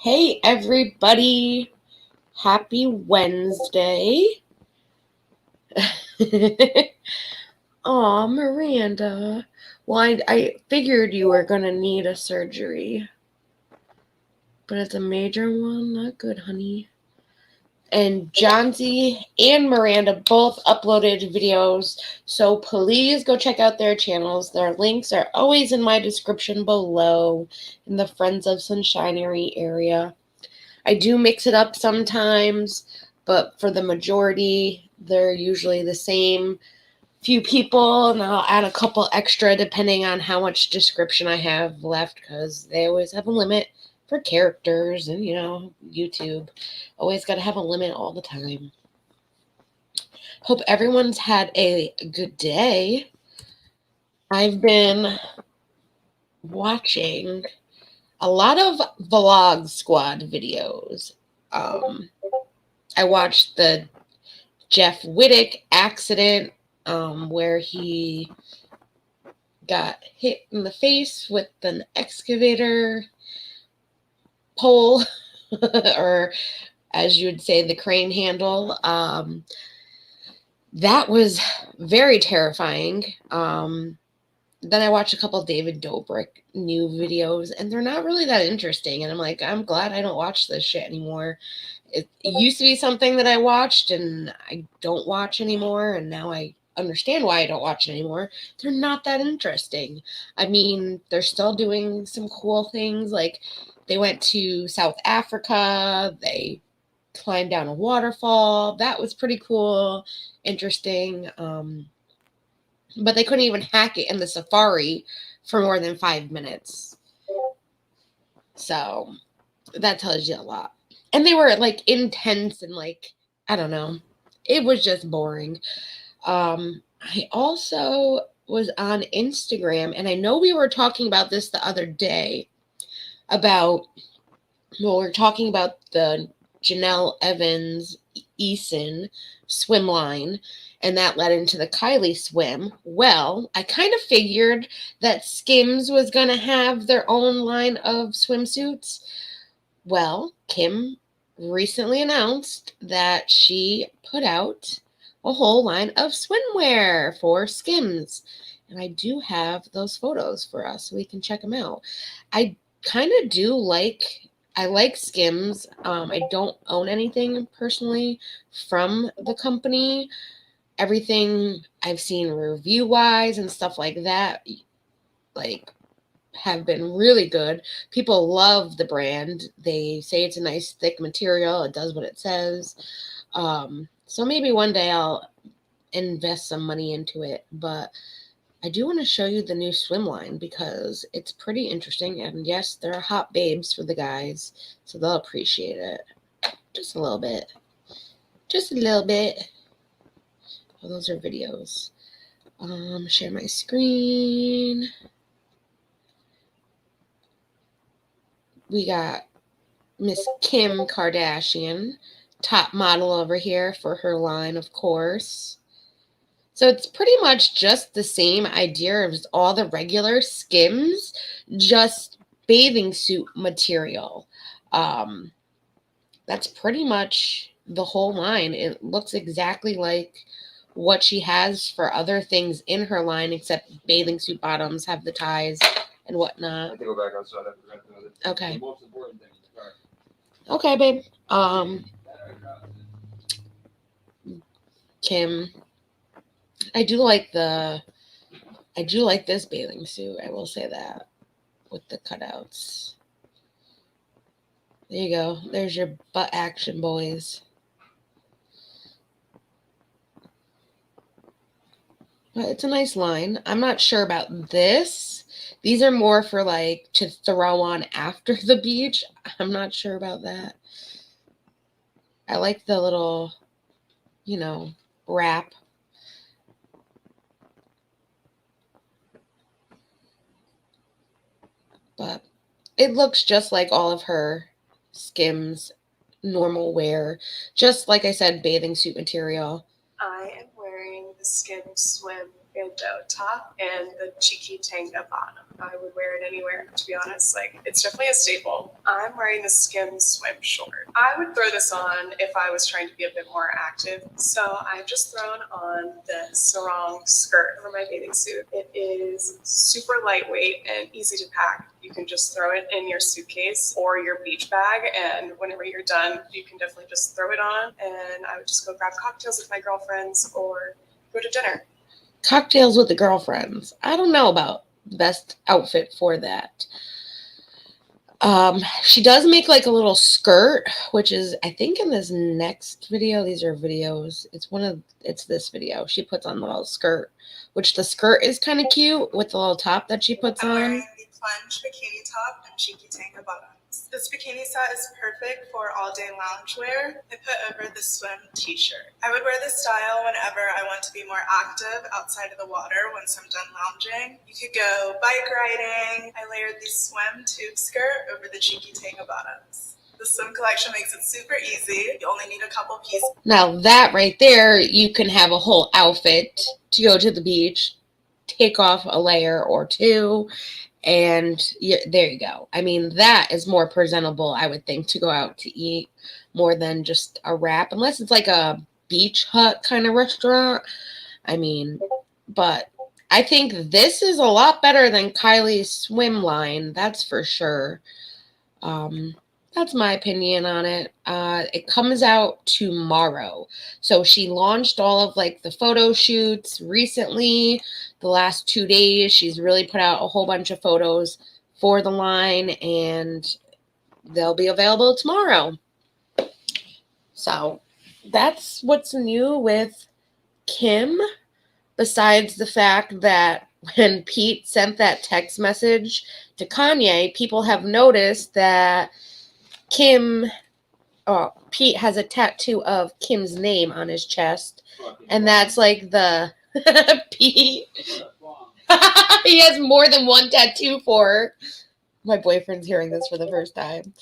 Hey everybody, happy Wednesday. Aw, Miranda. Well, I figured you were gonna need a surgery, but it's a major one. Not good, honey. And Johnsy and Miranda both uploaded videos, so please go check out their channels. Their links are always in my description below in the Friends of Sunshinery area. I do mix it up sometimes, but for the majority, they're usually the same few people, and I'll add a couple extra depending on how much description I have left, because they always have a limit for characters, and YouTube always got to have a limit all the time. Hope everyone's had a good day. I've been watching a lot of Vlog Squad videos. I watched the Jeff Wittek accident where he got hit in the face with an excavator pole, or as you would say, the crane handle. That was very terrifying. Then I watched a couple of David Dobrik new videos, and they're not really that interesting. And I'm like, I'm glad I don't watch this shit anymore. It used to be something that I watched, and I don't watch anymore. And now I understand why I don't watch it anymore. They're not that interesting. I mean, they're still doing some cool things. Like, they went to South Africa. They climbed down a waterfall. That was pretty cool, interesting. But they couldn't even hack it in the safari for more than 5 minutes. So that tells you a lot. And they were like intense and like, I don't know. It was just boring. I also was on Instagram, and I know we were talking about this the other day about, well, we're talking about the Janelle Evans Eason swim line, and that led into the Kylie swim. Well, I kind of figured that SKIMS was going to have their own line of swimsuits. Well, Kim recently announced that she put out a whole line of swimwear for SKIMS. And I do have those photos for us, so we can check them out. I kind of do I like SKIMS. I don't own anything personally from the company. Everything I've seen review-wise and stuff like that, like, have been really good. People love the brand. They say it's a nice thick material. It does what it says. So maybe one day I'll invest some money into it. But I do want to show you the new swim line because it's pretty interesting. And yes, there are hot babes for the guys, so they'll appreciate it. Just a little bit. Just a little bit. Oh, those are videos. Share my screen. We got Miss Kim Kardashian, top model over here for her line, of course. So it's pretty much just the same idea as all the regular SKIMS, just bathing suit material. That's pretty much the whole line. It looks exactly like what she has for other things in her line, except bathing suit bottoms have the ties and whatnot. I have to go back outside. Okay. The most important thing in the car. Okay, babe. Kim, I do like this bathing suit. I will say that, with the cutouts. There you go. There's your butt action, boys. But it's a nice line. I'm not sure about this. These are more for like to throw on after the beach. I'm not sure about that. I like the little, wrap. But it looks just like all of her SKIMS normal wear. Just like I said, bathing suit material. I am wearing the SKIMS swim bandeau top and the cheeky tanga bottom. I would wear it anywhere, to be honest. Like, it's definitely a staple. I'm wearing the SKIMS swim short. I would throw this on if I was trying to be a bit more active. So I've just thrown on the sarong skirt over my bathing suit. It is super lightweight and easy to pack. You can just throw it in your suitcase or your beach bag, and whenever you're done, you can definitely just throw it on, and I would just go grab cocktails with my girlfriends or go to dinner. Cocktails with the girlfriends. I don't know about the best outfit for that. She does make like a little skirt, which is, I think in this next video, these are videos. It's this video. She puts on the little skirt, which the skirt is kind of cute with the little top that she puts I'm on. wearing the plunge bikini top and cheeky tango bottoms. This bikini set is perfect for all-day loungewear. I put over the swim t-shirt. I would wear this style whenever I want to be more active outside of the water once I'm done lounging. You could go bike riding. I layered the swim tube skirt over the cheeky tango bottoms. The swim collection makes it super easy. You only need a couple pieces. Now that right there, you can have a whole outfit to go to the beach, take off a layer or two, and there you go. I mean, that is more presentable, I would think, to go out to eat more than just a wrap, unless it's like a beach hut kind of restaurant. I mean, but I think this is a lot better than Kylie's swim line. That's for sure. That's my opinion on it. It comes out tomorrow. So she launched all of like the photo shoots recently. The last 2 days, she's really put out a whole bunch of photos for the line, and they'll be available tomorrow. So that's what's new with Kim, besides the fact that when Pete sent that text message to Kanye, people have noticed that Pete has a tattoo of Kim's name on his chest, and that's like the Pete. He has more than one tattoo for her. My boyfriend's hearing this for the first time.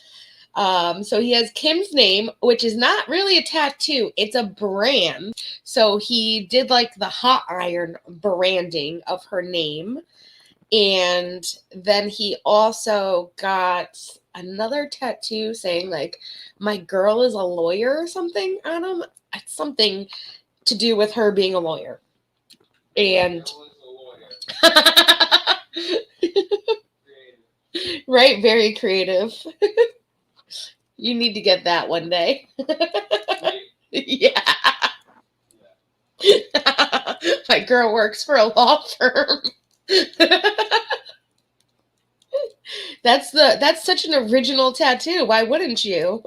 So he has Kim's name, which is not really a tattoo. It's a brand. So he did like the hot iron branding of her name. And then he also got another tattoo saying like, my girl is a lawyer or something on him. It's something to do with her being a lawyer. And right, very creative. You need to get that one day. Yeah. My girl works for a law firm. That's such an original tattoo. Why wouldn't you?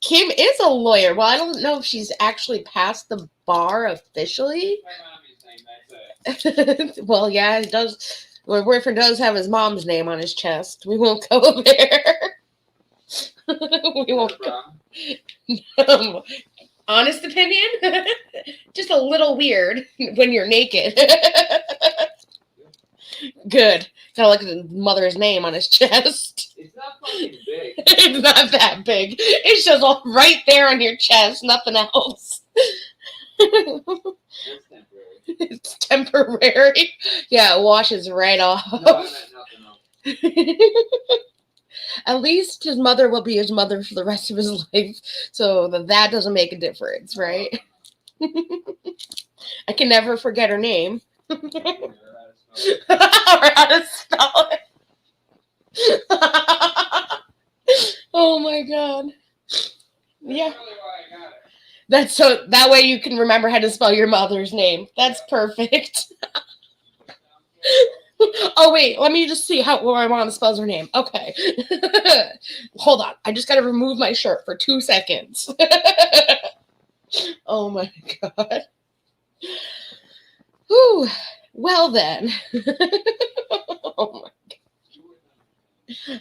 Kim is a lawyer. Well, I don't know if she's actually passed the bar officially. Well, yeah, it does. My boyfriend does have his mom's name on his chest. We won't go there. We won't go. Honest opinion? Just a little weird when you're naked. Good. Gotta look at his mother's name on his chest. It's not fucking big. It's not that big. It's just all right there on your chest, nothing else. It's temporary. It's temporary. Yeah, it washes right off. No, I meant nothing else. At least his mother will be his mother for the rest of his life, so that doesn't make a difference, right? I can never forget her name. Or how to spell it. Oh my god. Yeah. That's so that way you can remember how to spell your mother's name. That's perfect. Oh wait, let me just see how my mom spells her name. Okay. Hold on. I just gotta remove my shirt for 2 seconds. Oh my god. Whew. Well then. Oh my god.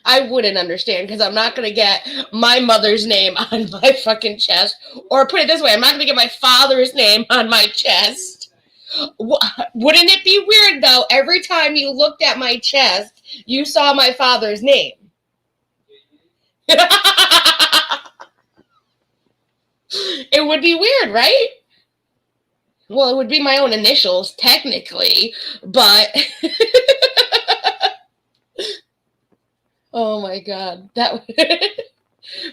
I wouldn't understand because I'm not going to get my mother's name on my fucking chest. Or put it this way, I'm not going to get my father's name on my chest. Wouldn't it be weird though? Every time you looked at my chest, you saw my father's name. It would be weird, right? Well, it would be my own initials, technically, but... Oh my God. That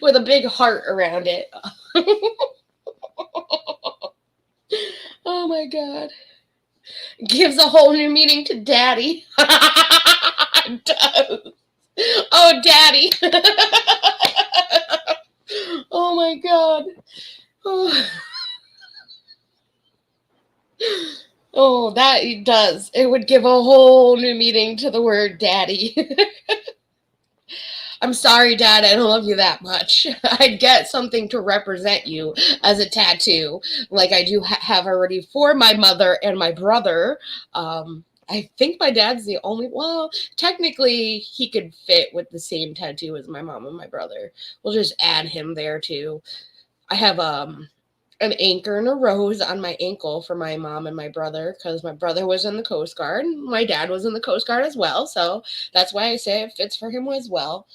with a big heart around it. Oh my God. Gives a whole new meaning to daddy. It does. Oh, daddy. Oh my God. Oh. Oh, that it does. It would give a whole new meaning to the word daddy. I'm sorry, Dad, I don't love you that much. I'd get something to represent you as a tattoo, like I do have already for my mother and my brother. I think my dad's the only, well, technically he could fit with the same tattoo as my mom and my brother. We'll just add him there too. I have an anchor and a rose on my ankle for my mom and my brother because my brother was in the Coast Guard. My dad was in the Coast Guard as well, so that's why I say it fits for him as well.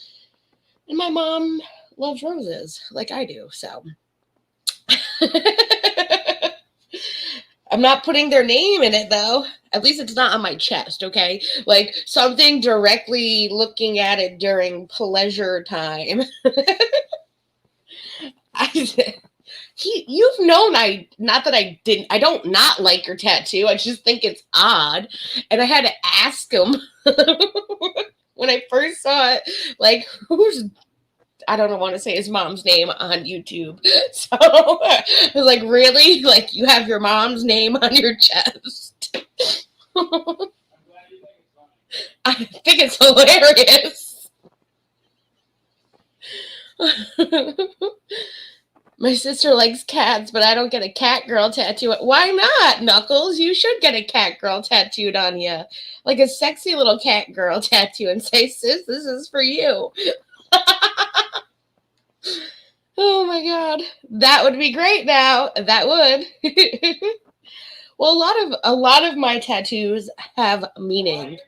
And my mom loves roses like I do, so. I'm not putting their name in it, though. At least it's not on my chest, okay? Like, something directly looking at it during pleasure time. You've known I don't not like your tattoo. I just think it's odd. And I had to ask him when I first saw it, like, I don't want to say his mom's name on YouTube. So I was like, really? Like, you have your mom's name on your chest? I think it's hilarious. My sister likes cats, but I don't get a cat girl tattoo. Why not, Knuckles? You should get a cat girl tattooed on you. Like a sexy little cat girl tattoo and say, sis, this is for you. Oh my God. That would be great now. That would. Well, a lot of my tattoos have meaning.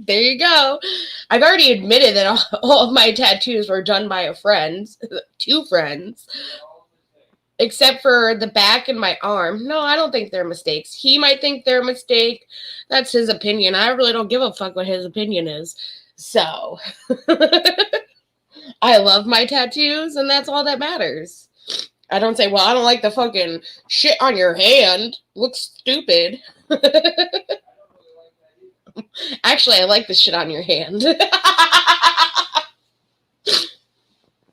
There you go. I've already admitted that all of my tattoos were done by a friend, 2 friends, except for the back and my arm. No, I don't think they're mistakes. He might think they're a mistake. That's his opinion. I really don't give a fuck what his opinion is. So, I love my tattoos, and that's all that matters. I don't say, well, I don't like the fucking shit on your hand. Looks stupid. Actually, I like the shit on your hand.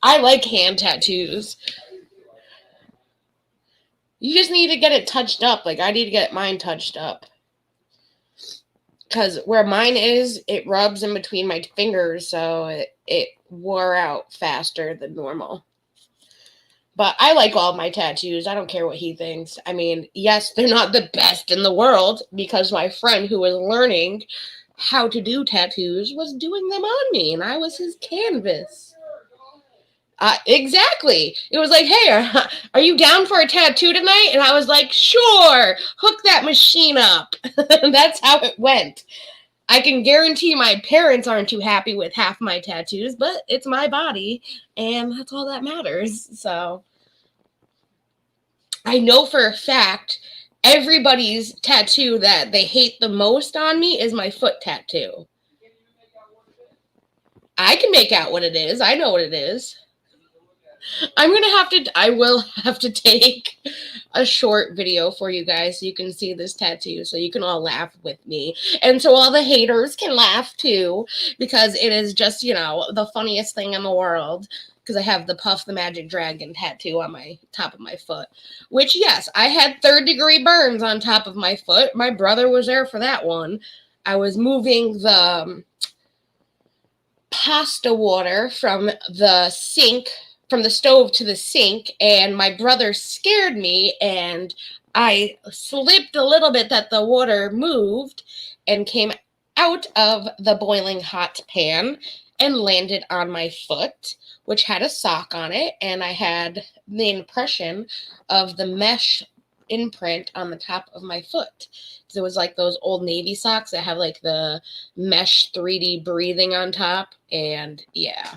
I like hand tattoos. You just need to get it touched up. Like, I need to get mine touched up. Because where mine is, it rubs in between my fingers, so it wore out faster than normal. But I like all my tattoos. I don't care what he thinks. I mean, yes, they're not the best in the world because my friend who was learning how to do tattoos was doing them on me, and I was his canvas. Exactly. It was like, hey, are you down for a tattoo tonight? And I was like, sure, hook that machine up. That's how it went. I can guarantee my parents aren't too happy with half my tattoos, but it's my body, and that's all that matters. So I know for a fact everybody's tattoo that they hate the most on me is my foot tattoo. I can make out what it is. I know what it is. I will have to take a short video for you guys so you can see this tattoo so you can all laugh with me. And so all the haters can laugh too because it is just, the funniest thing in the world because I have the Puff the Magic Dragon tattoo on my top of my foot, which, yes, I had 3rd-degree burns on top of my foot. My brother was there for that one. I was moving the pasta water from the stove to the sink, and my brother scared me, and I slipped a little bit that the water moved and came out of the boiling hot pan and landed on my foot, which had a sock on it, and I had the impression of the mesh imprint on the top of my foot. So it was like those old Navy socks that have like the mesh 3D breathing on top, and yeah.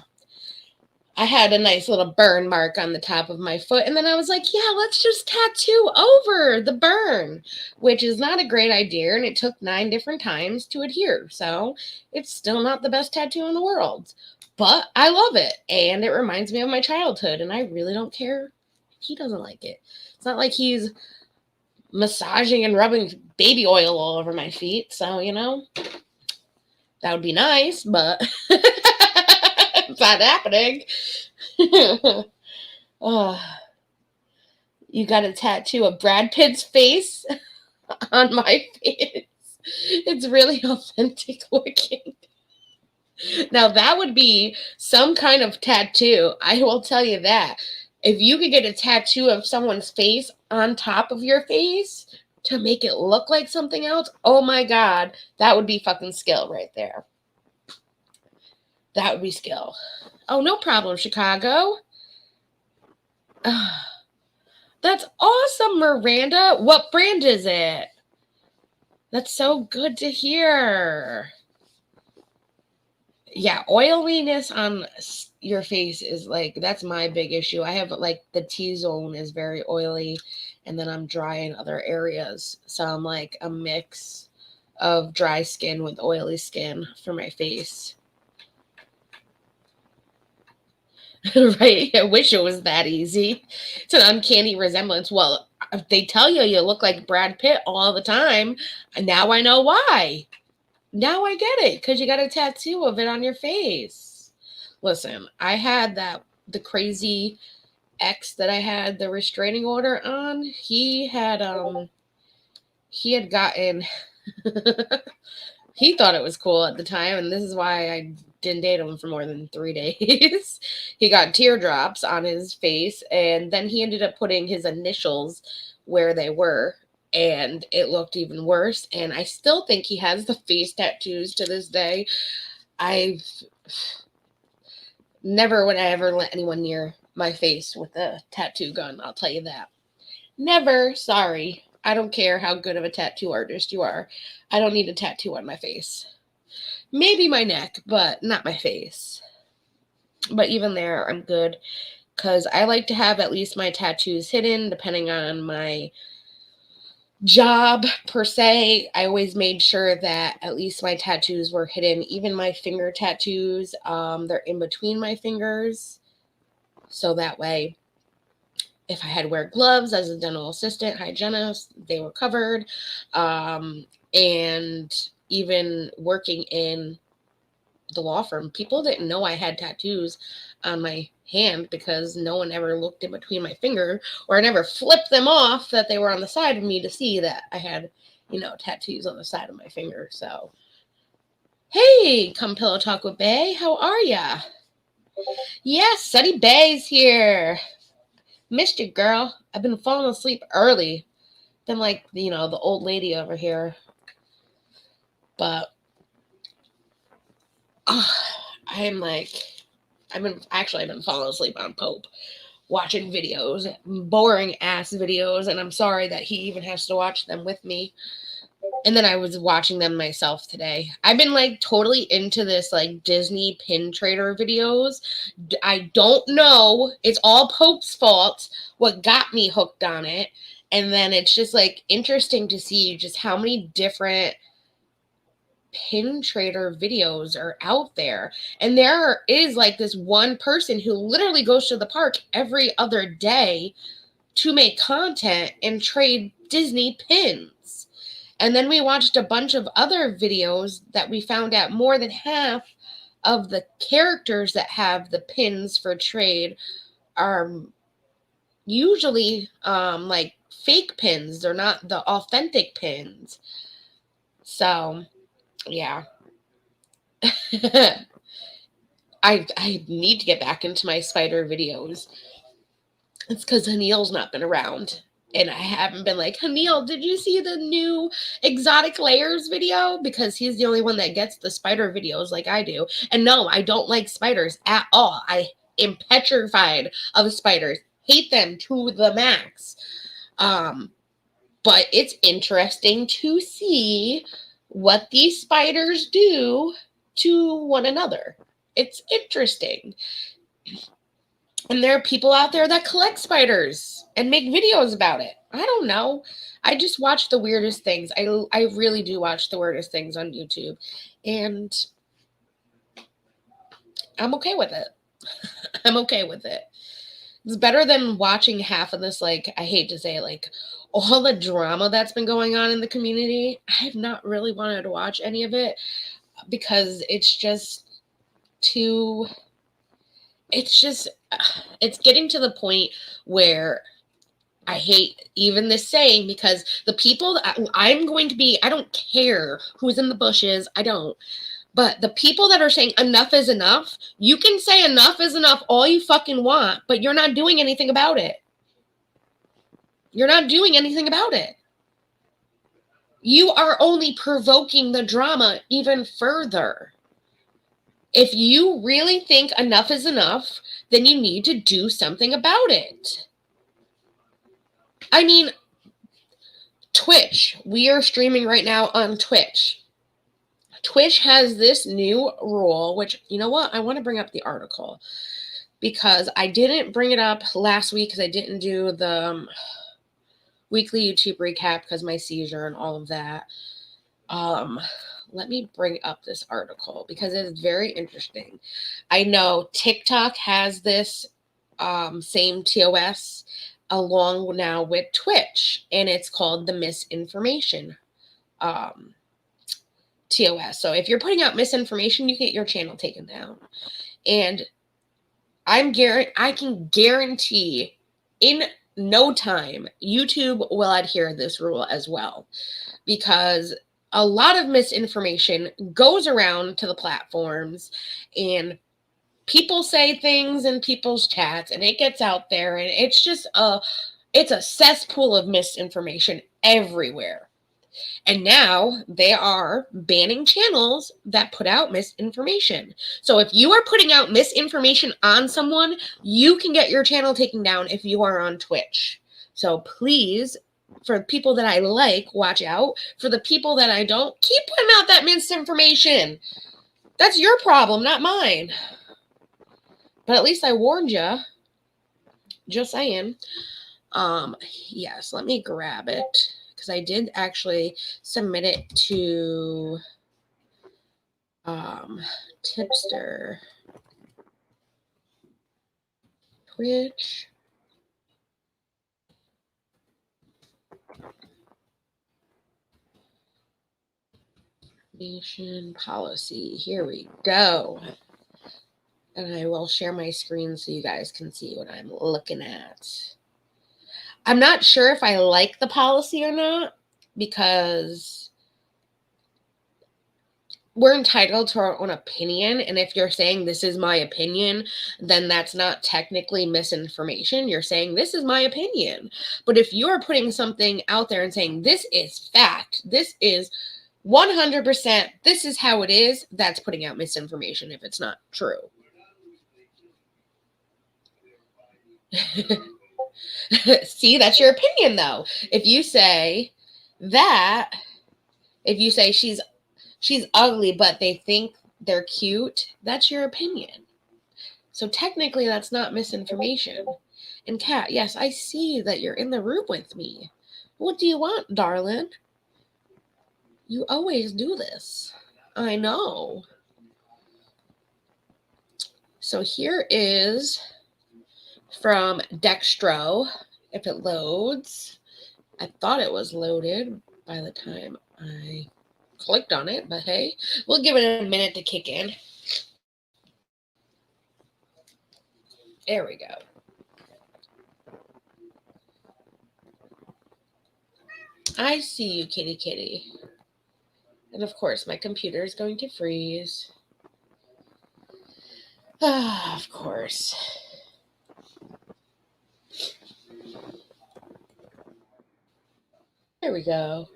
I had a nice little burn mark on the top of my foot. And then I was like, yeah, let's just tattoo over the burn, which is not a great idea. And it took 9 different times to adhere. So it's still not the best tattoo in the world. But I love it. And it reminds me of my childhood. And I really don't care if he doesn't like it. It's not like he's massaging and rubbing baby oil all over my feet. So, you know, that would be nice. But it's not happening. Oh, you got a tattoo of Brad Pitt's face on my face. It's really authentic looking. Now that would be some kind of tattoo. I will tell you that. If you could get a tattoo of someone's face on top of your face to make it look like something else, oh my God, that would be fucking skill right there. That would be skill. Oh, no problem, Chicago. That's awesome, Miranda. What brand is it? That's so good to hear. Yeah, oiliness on your face is like, that's my big issue. I have like the T-zone is very oily, and then I'm dry in other areas. So I'm like a mix of dry skin with oily skin for my face. Right? I wish it was that easy. It's an uncanny resemblance. Well, if they tell you look like Brad Pitt all the time, now I know why. Now I get it, because you got a tattoo of it on your face. Listen, I had the crazy ex that I had the restraining order on. He had gotten he thought it was cool at the time, and this is why I didn't date him for more than 3 days. He got teardrops on his face, and then he ended up putting his initials where they were, and it looked even worse. And I still think he has the face tattoos to this day. I've never would I ever let anyone near my face with a tattoo gun, I'll tell you that. Never. Sorry. I don't care how good of a tattoo artist you are. I don't need a tattoo on my face. Maybe my neck, but not my face. But even there, I'm good, because I like to have at least my tattoos hidden, depending on my job, per se. I always made sure that at least my tattoos were hidden. Even my finger tattoos, they're in between my fingers. So that way, if I had to wear gloves as a dental assistant, hygienist, they were covered. And even working in the law firm, people didn't know I had tattoos on my hand because no one ever looked in between my finger, or I never flipped them off that they were on the side of me to see that I had, tattoos on the side of my finger. So, hey, come pillow talk with Bay. How are ya? Yes, Sunny Bay's here. Missed you, girl. I've been falling asleep early. Been like, the old lady over here. But I've been falling asleep on Pope, watching videos, boring ass videos, and I'm sorry that he even has to watch them with me. And then I was watching them myself today. I've been like totally into this like Disney pin trader videos. I don't know. It's all Pope's fault. What got me hooked on it. And then it's just like interesting to see just how many different pin trader videos are out there. And there is like this one person who literally goes to the park every other day to make content and trade Disney pins. And then we watched a bunch of other videos that we found out more than half of the characters that have the pins for trade are usually like fake pins. They're not the authentic pins. So yeah. I need to get back into my spider videos. It's because Hanil's not been around. And I haven't been like, Hanil, did you see the new exotic layers video? Because he's the only one that gets the spider videos like I do. And no, I don't like spiders at all. I am petrified of spiders. Hate them to the max. But it's interesting to see what these spiders do to one another. It's interesting. And there are people out there that collect spiders and make videos about it. I don't know. I just watch the weirdest things. I really do watch the weirdest things on YouTube. And I'm okay with it. I'm okay with it. It's better than watching half of this, like, I hate to say it, like, all the drama that's been going on in the community. I have not really wanted to watch any of it because it's just too, it's getting to the point where I hate even this saying, because the people that I'm going to be, I don't care who's in the bushes. I don't. But the people that are saying enough is enough, you can say enough is enough all you fucking want, but you're not doing anything about it. You're not doing anything about it. You are only provoking the drama even further. If you really think enough is enough, then you need to do something about it. I mean, Twitch. We are streaming right now on Twitch. Twitch has this new rule, which, you know what? I want to bring up the article because I didn't bring it up last week because I didn't do the weekly YouTube recap because my seizure and all of that. Let me bring up this article because it is very interesting. I know TikTok has this same TOS along now with Twitch, and it's called the misinformation TOS. So if you're putting out misinformation, you get your channel taken down. And I can guarantee in no time, YouTube will adhere to this rule as well, because a lot of misinformation goes around to the platforms, and people say things in people's chats, and it gets out there, and it's just it's a cesspool of misinformation everywhere. And now they are banning channels that put out misinformation. So if you are putting out misinformation on someone, you can get your channel taken down if you are on Twitch. So please, for people that I like, watch out. For the people that I don't, keep putting out that misinformation. That's your problem, not mine. But at least I warned you. Just saying. Yes, let me grab it, because I did actually submit it to Tipster. Twitch. Nation policy. Here we go. And I will share my screen so you guys can see what I'm looking at. I'm not sure if I like the policy or not, because we're entitled to our own opinion. And if you're saying this is my opinion, then that's not technically misinformation. You're saying this is my opinion. But if you're putting something out there and saying this is fact, this is 100%, this is how it is, that's putting out misinformation if it's not true. See, that's your opinion, though. If you say that, if you say she's ugly, but they think they're cute, that's your opinion. So technically, that's not misinformation. And Kat, yes, I see that you're in the room with me. What do you want, darling? You always do this. I know. So here is from Dextro, if it loads. I thought it was loaded by the time I clicked on it, but hey, we'll give it a minute to kick in. There we go. I see you, kitty kitty. And of course, my computer is going to freeze. Ah, of course. There we go.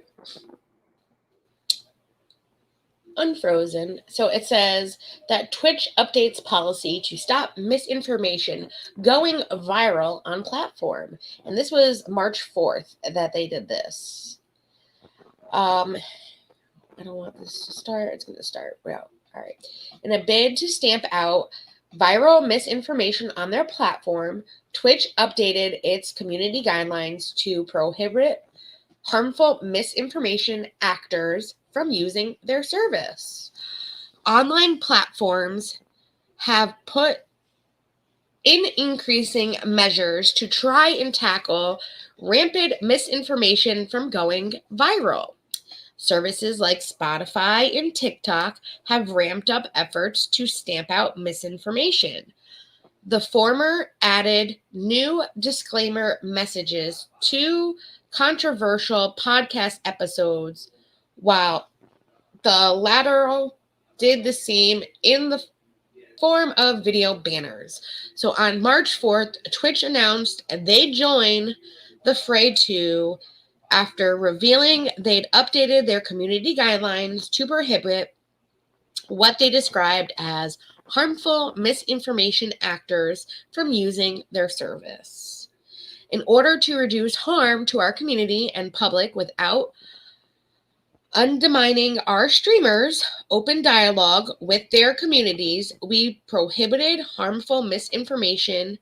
Unfrozen. So it says that Twitch updates policy to stop misinformation going viral on platform. And this was March 4th that they did this. I don't want this to start. It's going to start. Well, all right. In a bid to stamp out viral misinformation on their platform, Twitch updated its community guidelines to prohibit harmful misinformation actors from using their service. Online platforms have put in increasing measures to try and tackle rampant misinformation from going viral. Services like Spotify and TikTok have ramped up efforts to stamp out misinformation. The former added new disclaimer messages to controversial podcast episodes, while the latter did the same in the form of video banners. So on March 4th, Twitch announced they joined the fray too, after revealing they'd updated their community guidelines to prohibit what they described as harmful misinformation actors from using their service. In order to reduce harm to our community and public without undermining our streamers' open dialogue with their communities, we prohibited harmful misinformation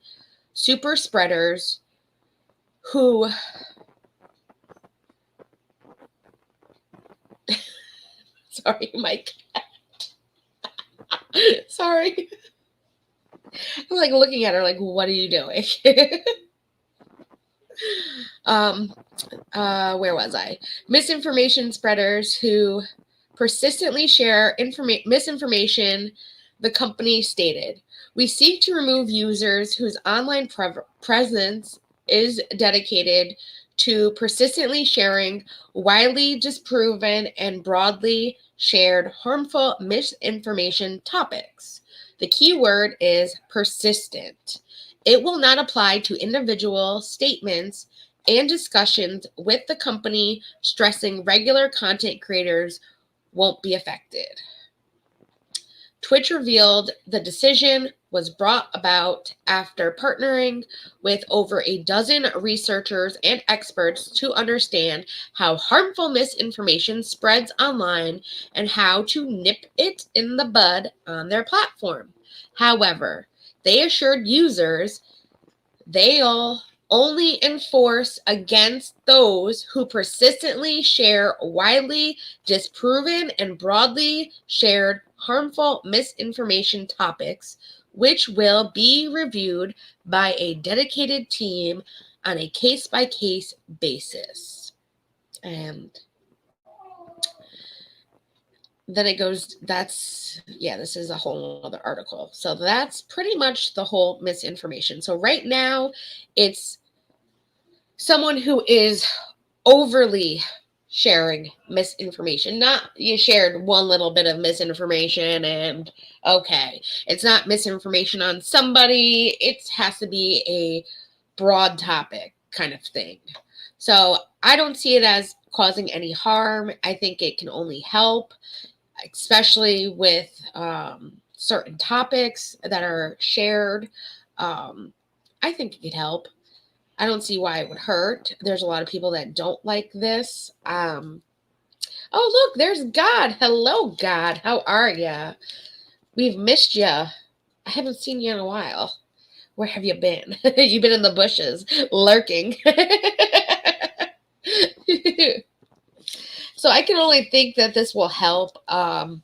super spreaders who sorry, Mike. Sorry. I'm like looking at her like, what are you doing? Where was I? Misinformation spreaders who persistently share misinformation, the company stated. We seek to remove users whose online presence is dedicated to persistently sharing widely disproven and broadly shared harmful misinformation topics. The key word is persistent. It will not apply to individual statements and discussions with the company, stressing regular content creators won't be affected. Twitch revealed the decision was brought about after partnering with over a dozen researchers and experts to understand how harmful misinformation spreads online and how to nip it in the bud on their platform. However, they assured users they'll only enforce against those who persistently share widely disproven and broadly shared harmful misinformation topics, which will be reviewed by a dedicated team on a case-by-case basis. And then it goes, this is a whole other article. So that's pretty much the whole misinformation. So right now, it's someone who is overly sharing misinformation. Not you shared one little bit of misinformation and okay, it's not misinformation on somebody. It has to be a broad topic kind of thing. So I don't see it as causing any harm. I think it can only help, especially with certain topics that are shared. I think it could help. I don't see why it would hurt. There's a lot of people that don't like this. Oh, look, there's God. Hello, God. How are ya? We've missed ya. I haven't seen you in a while. Where have you been? You've been in the bushes, lurking. So I can only think that this will help. That's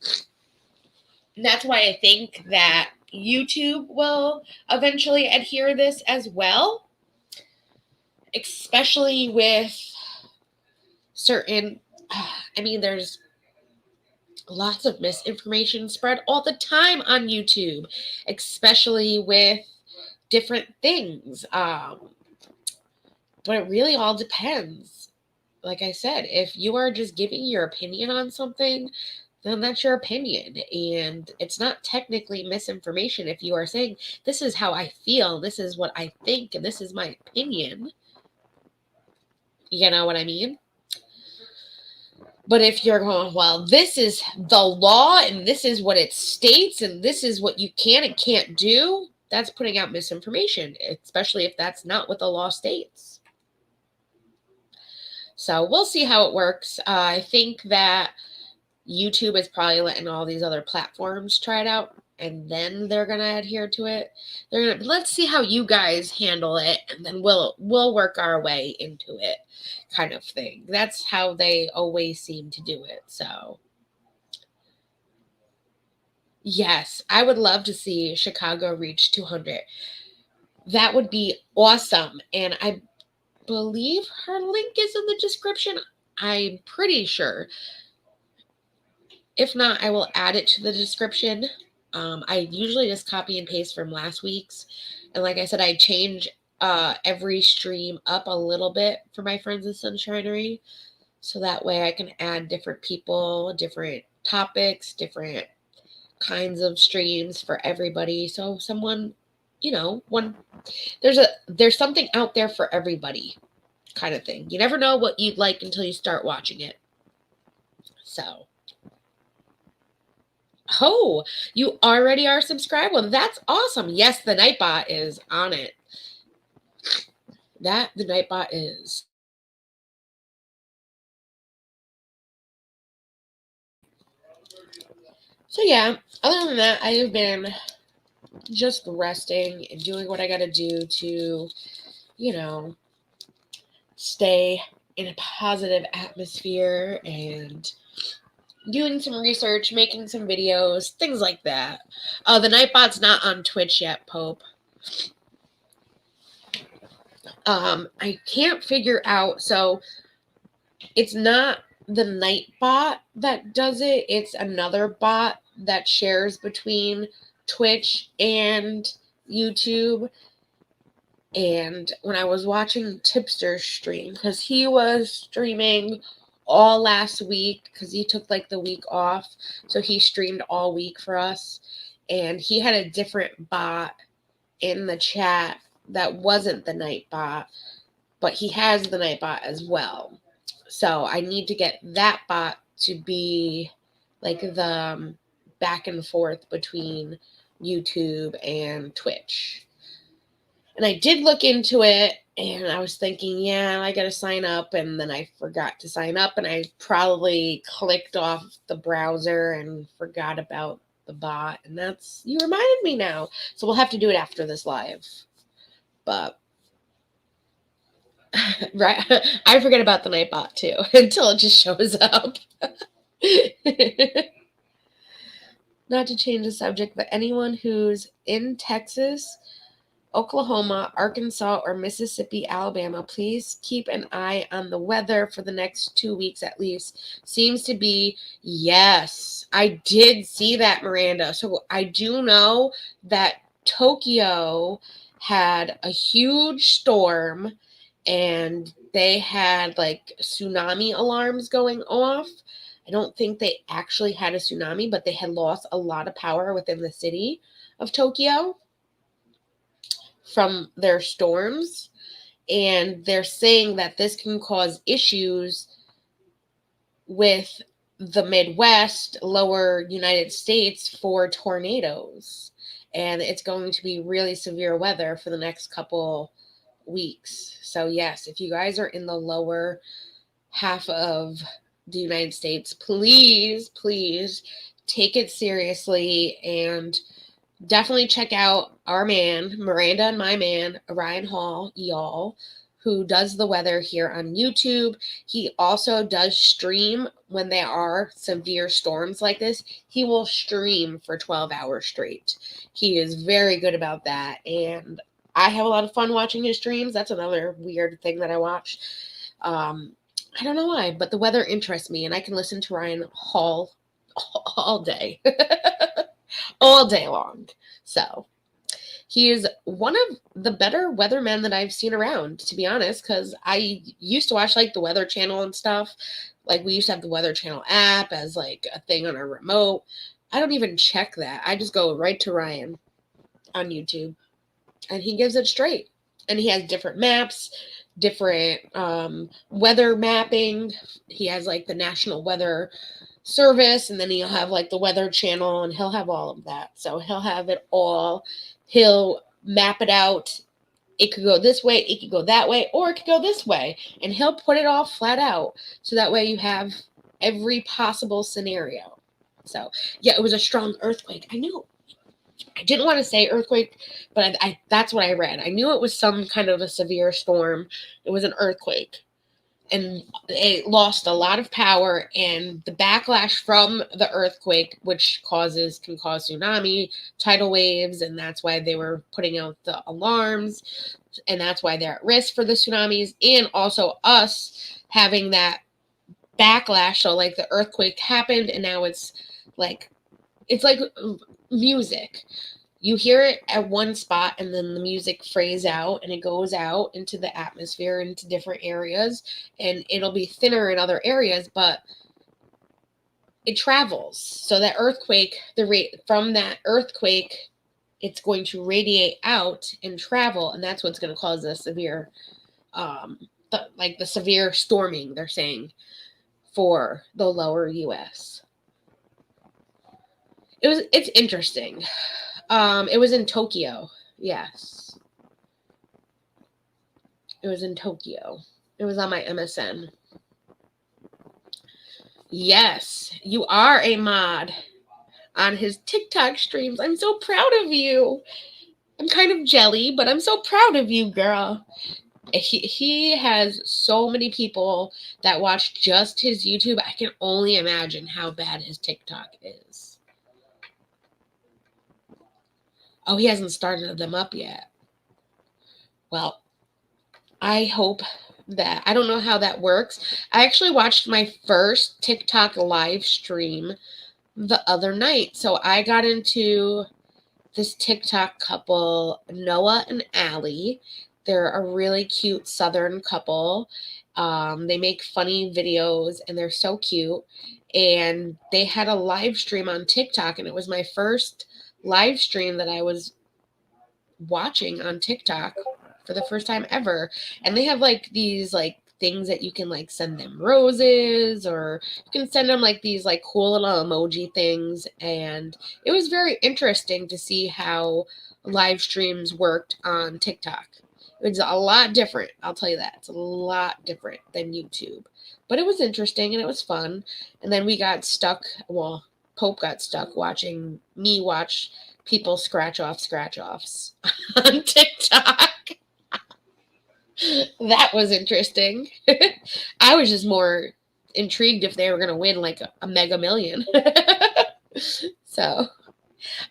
why I think that YouTube will eventually adhere this as well. Especially with certain, there's lots of misinformation spread all the time on YouTube, especially with different things. But it really all depends. Like I said, if you are just giving your opinion on something, then that's your opinion. And it's not technically misinformation if you are saying, this is how I feel, this is what I think, and this is my opinion. You know what I mean? But if you're going, well, this is the law and this is what it states and this is what you can and can't do, that's putting out misinformation, especially if that's not what the law states. So we'll see how it works. I think that YouTube is probably letting all these other platforms try it out and then they're going to adhere to it. They're going to, let's see how you guys handle it, and then we'll work our way into it, kind of thing. That's how they always seem to do it. So yes, I would love to see Chicago reach 200. That would be awesome. And I believe her link is in the description. I'm pretty sure. If not, I will add it to the description. I usually just copy and paste from last week's. And like I said, I change every stream up a little bit for my friends in Sunshinery. So that way I can add different people, different topics, different kinds of streams for everybody. So someone, you know, there's something out there for everybody, kind of thing. You never know what you'd like until you start watching it. So, oh, you already are subscribed? Well, that's awesome. Yes, the Nightbot is on it. The Nightbot is. So yeah, other than that, I have been just resting and doing what I got to do to, you know, stay in a positive atmosphere and doing some research, making some videos, things like that. The Nightbot's not on Twitch yet, Pope. I can't figure out, so it's not the Nightbot that does it. It's another bot that shares between Twitch and YouTube. And when I was watching Tipster's stream, because he was streaming all last week, because he took like the week off, so he streamed all week for us, and he had a different bot in the chat that wasn't the Nightbot, but he has the Nightbot as well. So I need to get that bot to be like the back and forth between YouTube and Twitch. And I did look into it, and I was thinking, yeah, I got to sign up, and then I forgot to sign up, and I probably clicked off the browser and forgot about the bot, and you reminded me now. So we'll have to do it after this live. But right, I forget about the Nightbot too until it just shows up. Not to change the subject, but anyone who's in Texas, Oklahoma, Arkansas, or Mississippi, Alabama, please keep an eye on the weather for the next 2 weeks at least. Seems to be, yes, I did see that, Miranda. So I do know that Tokyo had a huge storm, and they had like tsunami alarms going off. I don't think they actually had a tsunami, but they had lost a lot of power within the city of Tokyo from their storms. And they're saying that this can cause issues with the Midwest, lower United States for tornadoes. And it's going to be really severe weather for the next couple weeks. So yes, if you guys are in the lower half of the United States, please take it seriously and definitely check out our man, Miranda, and my man, Ryan Hall, y'all, who does the weather here on YouTube. He also does stream when there are severe storms like this. He will stream for 12 hours straight. He is very good about that, and I have a lot of fun watching his streams. That's another weird thing that I watch. I don't know why, but the weather interests me, and I can listen to Ryan Hall all day. All day long. So he is one of the better weathermen that I've seen around, to be honest, because I used to watch like the Weather Channel and stuff. Like we used to have the Weather Channel app as like a thing on our remote. I don't even check that. I just go right to Ryan on YouTube, and he gives it straight. And he has different maps, different weather mapping. He has like the National Weather Service, and then he'll have like the Weather Channel, and he'll have all of that. So he'll have it all. He'll map it out. It could go this way, it could go that way, or it could go this way, and he'll put it all flat out, so that way you have every possible scenario. So yeah, it was a strong earthquake. I know. I didn't want to say earthquake, but that's what I read. I knew it was some kind of a severe storm. It was an earthquake. And it lost a lot of power, and the backlash from the earthquake, which can cause tsunami, tidal waves, and that's why they were putting out the alarms, and that's why they're at risk for the tsunamis, and also us having that backlash. So like the earthquake happened, and now it's like music. You hear it at one spot, and then the music frays out, and it goes out into the atmosphere, into different areas, and it'll be thinner in other areas, but it travels. So that earthquake, from that earthquake, it's going to radiate out and travel, and that's what's going to cause the severe, the severe storming, they're saying, for the lower U.S. It's interesting. It was in Tokyo. Yes. It was in Tokyo. It was on my MSN. Yes, you are a mod on his TikTok streams. I'm so proud of you. I'm kind of jelly, but I'm so proud of you, girl. He has so many people that watch just his YouTube. I can only imagine how bad his TikTok is. Oh, he hasn't started them up yet. Well, I hope that, I don't know how that works. I actually watched my first TikTok live stream the other night. So I got into this TikTok couple, Noah and Allie. They're a really cute Southern couple. They make funny videos, and they're so cute. And they had a live stream on TikTok, and it was my first live stream that I was watching on TikTok for the first time ever. And they have like these like things that you can like send them roses, or you can send them like these like cool little emoji things. And it was very interesting to see how live streams worked on TikTok. It's a lot different, I'll tell you that. It's a lot different than YouTube. But it was interesting and it was fun. And then we got stuck, well, Pope got stuck watching me watch people scratch-offs on TikTok. That was interesting. I was just more intrigued if they were going to win like a Mega Million. So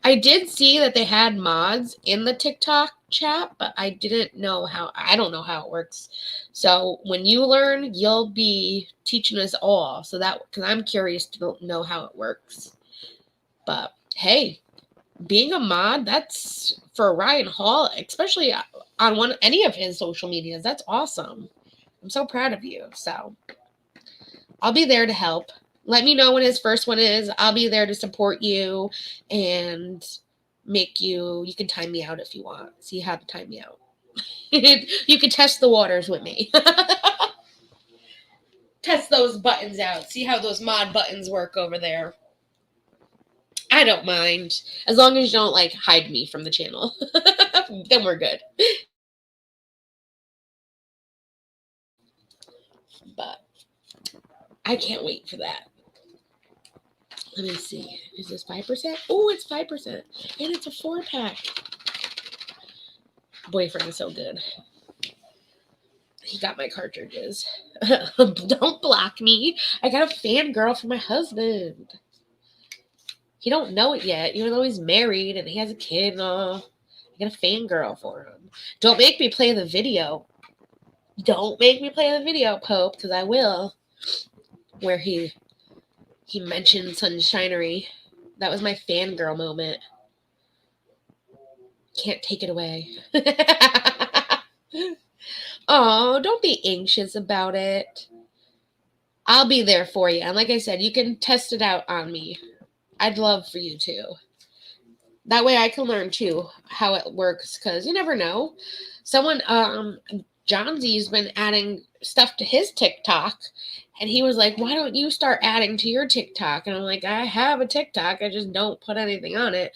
I did see that they had mods in the TikTok chat, but I don't know how it works. So when you learn, you'll be teaching us all. So because I'm curious to know how it works. But hey, being a mod, that's for Ryan Hall, especially on any of his social medias. That's awesome. I'm so proud of you. So I'll be there to help. Let me know when his first one is. I'll be there to support you and you can time me out if you want. See how to time me out. You can test the waters with me. Test those buttons out. See how those mod buttons work over there. I don't mind. As long as you don't like hide me from the channel. Then we're good. But I can't wait for that. Let me see. Is this 5%? Oh, it's 5%. And it's a 4-pack. Boyfriend is so good. He got my cartridges. Don't block me. I got a fangirl for my husband. He don't know it yet, even though he's married and he has a kid and all. I got a fangirl for him. Don't make me play the video. Don't make me play the video, Pope, because I will. Where he mentioned Sunshinery. That was my fangirl moment. Can't take it away. Oh, don't be anxious about it. I'll be there for you. And like I said, you can test it out on me. I'd love for you to. That way I can learn too how it works, because you never know. Someone, Johnsy's been adding stuff to his TikTok, and he was like, why don't you start adding to your TikTok? And I'm like, I have a TikTok. I just don't put anything on it.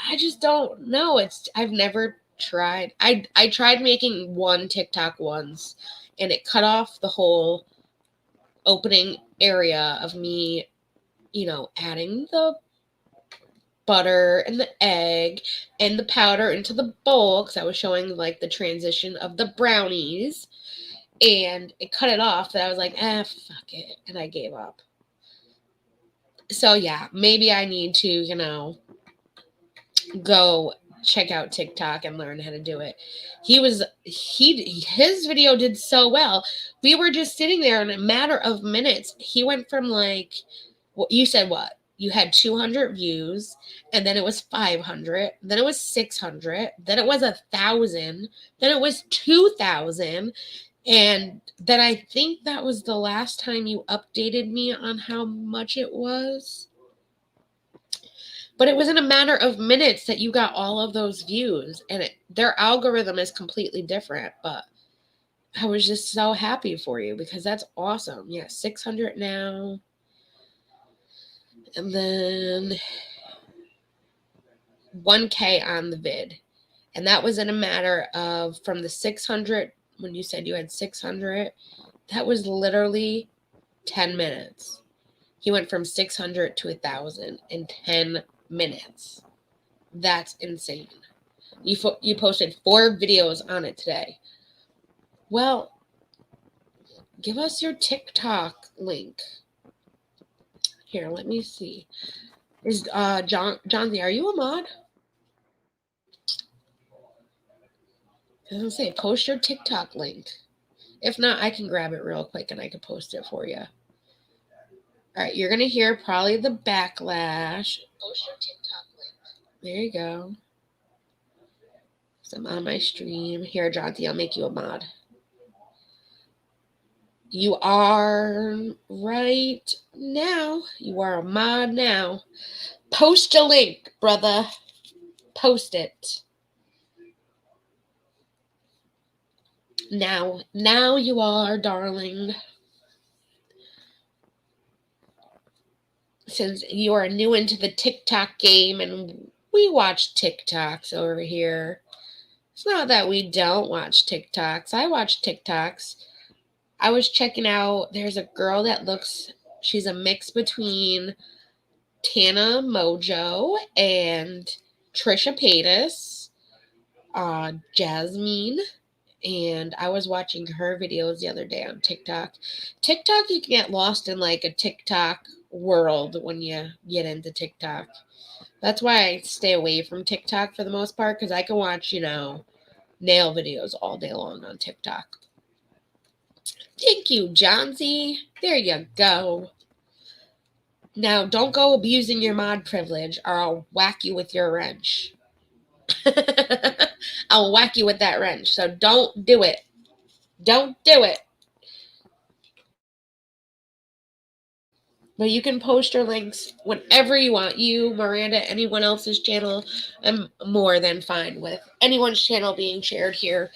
I just don't know. I've never tried. I tried making one TikTok once, and it cut off the whole opening area of me, adding the butter and the egg and the powder into the bowl, because I was showing like the transition of the brownies, and it cut it off. And I was like, fuck it. And I gave up. So yeah, maybe I need to, you know, go check out TikTok and learn how to do it. His video did so well. We were just sitting there in a matter of minutes. He went from like, you said what? You had 200 views, and then it was 500, then it was 600, then it was 1,000, then it was 2,000, and then I think that was the last time you updated me on how much it was. But it was in a matter of minutes that you got all of those views, and their algorithm is completely different, but I was just so happy for you because that's awesome. Yeah, 600 now. And then 1K on the vid. And that was in a matter of, from the 600, when you said you had 600, that was literally 10 minutes. He went from 600 to 1,000 in 10 minutes. That's insane. You posted 4 videos on it today. Well, give us your TikTok link. Here, let me see. Is Johnsy, are you a mod? I was gonna say, post your TikTok link. If not, I can grab it real quick and I can post it for you. All right, you're gonna hear probably the backlash. Post your TikTok link. There you go. So I'm on my stream. Here, Johnsy, I'll make you a mod. You are right now. You are a mod now. Post a link, brother. Post it. Now you are, darling. Since you are new into the TikTok game and we watch TikToks over here. It's not that we don't watch TikToks. I watch TikToks. I was checking out, there's a girl that she's a mix between Tana Mojo and Trisha Paytas, Jasmine, and I was watching her videos the other day on TikTok. TikTok, you can get lost in like a TikTok world when you get into TikTok. That's why I stay away from TikTok for the most part, because I can watch, nail videos all day long on TikTok. Thank you, Johnsy. There you go. Now, don't go abusing your mod privilege or I'll whack you with your wrench. I'll whack you with that wrench. So don't do it. Don't do it. But you can post your links whenever you want. You, Miranda, anyone else's channel, I'm more than fine with anyone's channel being shared here.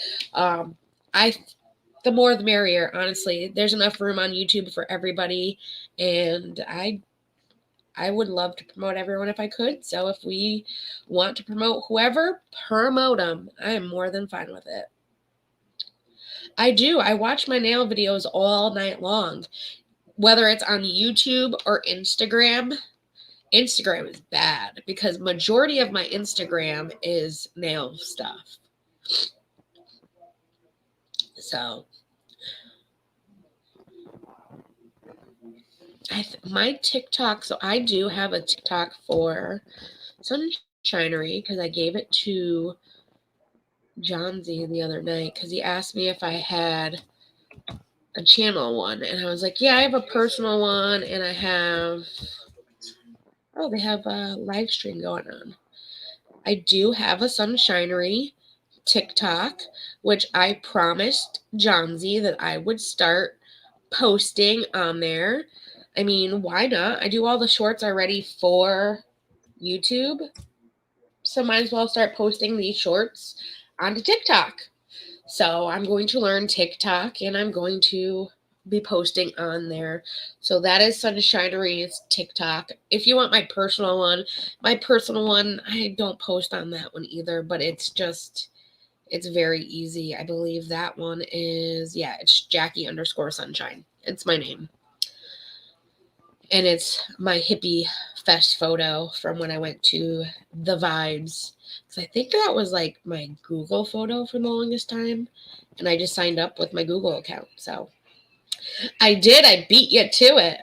The more the merrier, honestly. There's enough room on YouTube for everybody, and I would love to promote everyone if I could. So if we want to promote whoever, promote them. I am more than fine with it. I do. I watch my nail videos all night long, whether it's on YouTube or Instagram. Instagram is bad because majority of my Instagram is nail stuff. So my TikTok, so I do have a TikTok for Sunshinery because I gave it to Johnsy the other night because he asked me if I had a channel one, and I was like, yeah, I have a personal one, and I have, they have a live stream going on. I do have a Sunshinery TikTok, which I promised Johnsy that I would start posting on there. I mean, why not? I do all the shorts already for YouTube, so might as well start posting these shorts onto TikTok. So I'm going to learn TikTok, and I'm going to be posting on there. So that is Sunshinery's TikTok. If you want my personal one, I don't post on that one either, but it's very easy. I believe that one is, it's Jackie_Sunshine. It's my name. And it's my hippie fest photo from when I went to the Vibes. Because I think that was like my Google photo for the longest time. And I just signed up with my Google account. So I did. I beat you to it.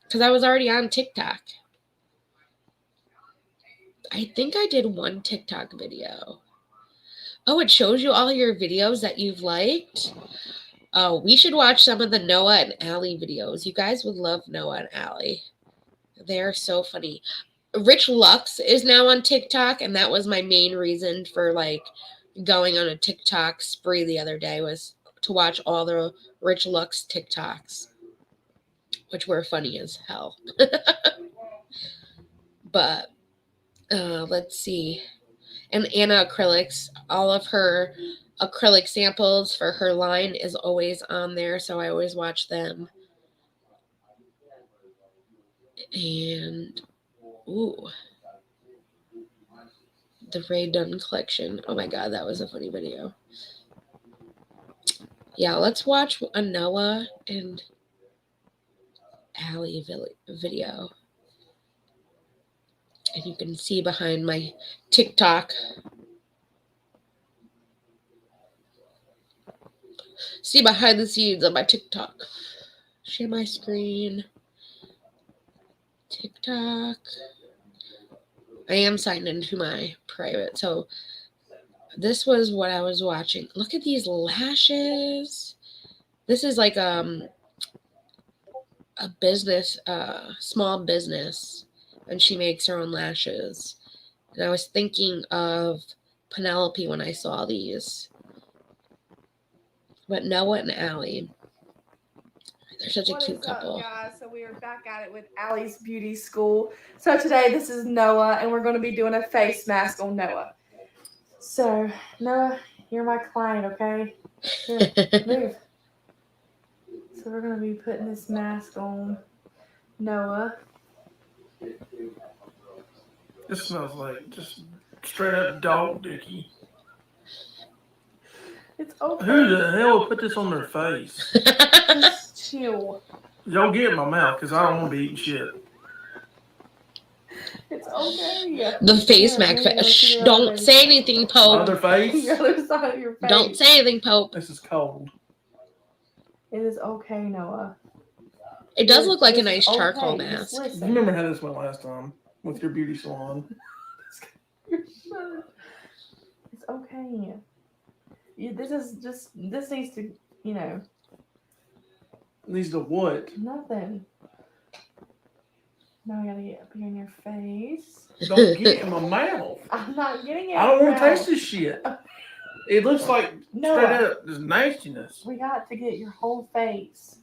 Because I was already on TikTok. I think I did one TikTok video. Oh, it shows you all your videos that you've liked. Oh, we should watch some of the Noah and Allie videos. You guys would love Noah and Allie. They're so funny. Rich Lux is now on TikTok, and that was my main reason for like going on a TikTok spree the other day, was to watch all the Rich Lux TikToks, which were funny as hell. But let's see. And Anna Acrylics, all of her acrylic samples for her line is always on there, so I always watch them. And ooh, the Ray Dunn collection. Oh my god, that was a funny video. Yeah, let's watch a Noah and Allie video. And you can see behind my TikTok. See behind the scenes of my TikTok. Share my screen. TikTok. I am signed into my private. So this was what I was watching. Look at these lashes. This is like a business, small business. And she makes her own lashes. And I was thinking of Penelope when I saw these. But Noah and Allie, they're such a cute couple. What is up, guys? So we are back at it with Allie's Beauty School. So today this is Noah, and we're going to be doing a face mask on Noah. So, Noah, you're my client, okay? Here, move. So we're going to be putting this mask on Noah. This smells like just straight up dog dicky. It's okay. Who the hell would put this on their face? Just chill. Don't get in my mouth, because I don't want to be eating shit. It's okay. The face mask. Shh, don't say anything, Pope. Other face? The other side of your face. Don't say anything, Pope. This is cold. It is okay, Noah. It does look like a It's nice charcoal okay. Just mask. listen. You remember how this went last time with your beauty salon? It's okay. This needs to, Needs to what? nothing. Now I gotta get up here in your face. Don't get it in my mouth. I'm not getting it. I don't want to now. taste this shit. It looks like straight Noah, up just nastiness. we got to get your whole face.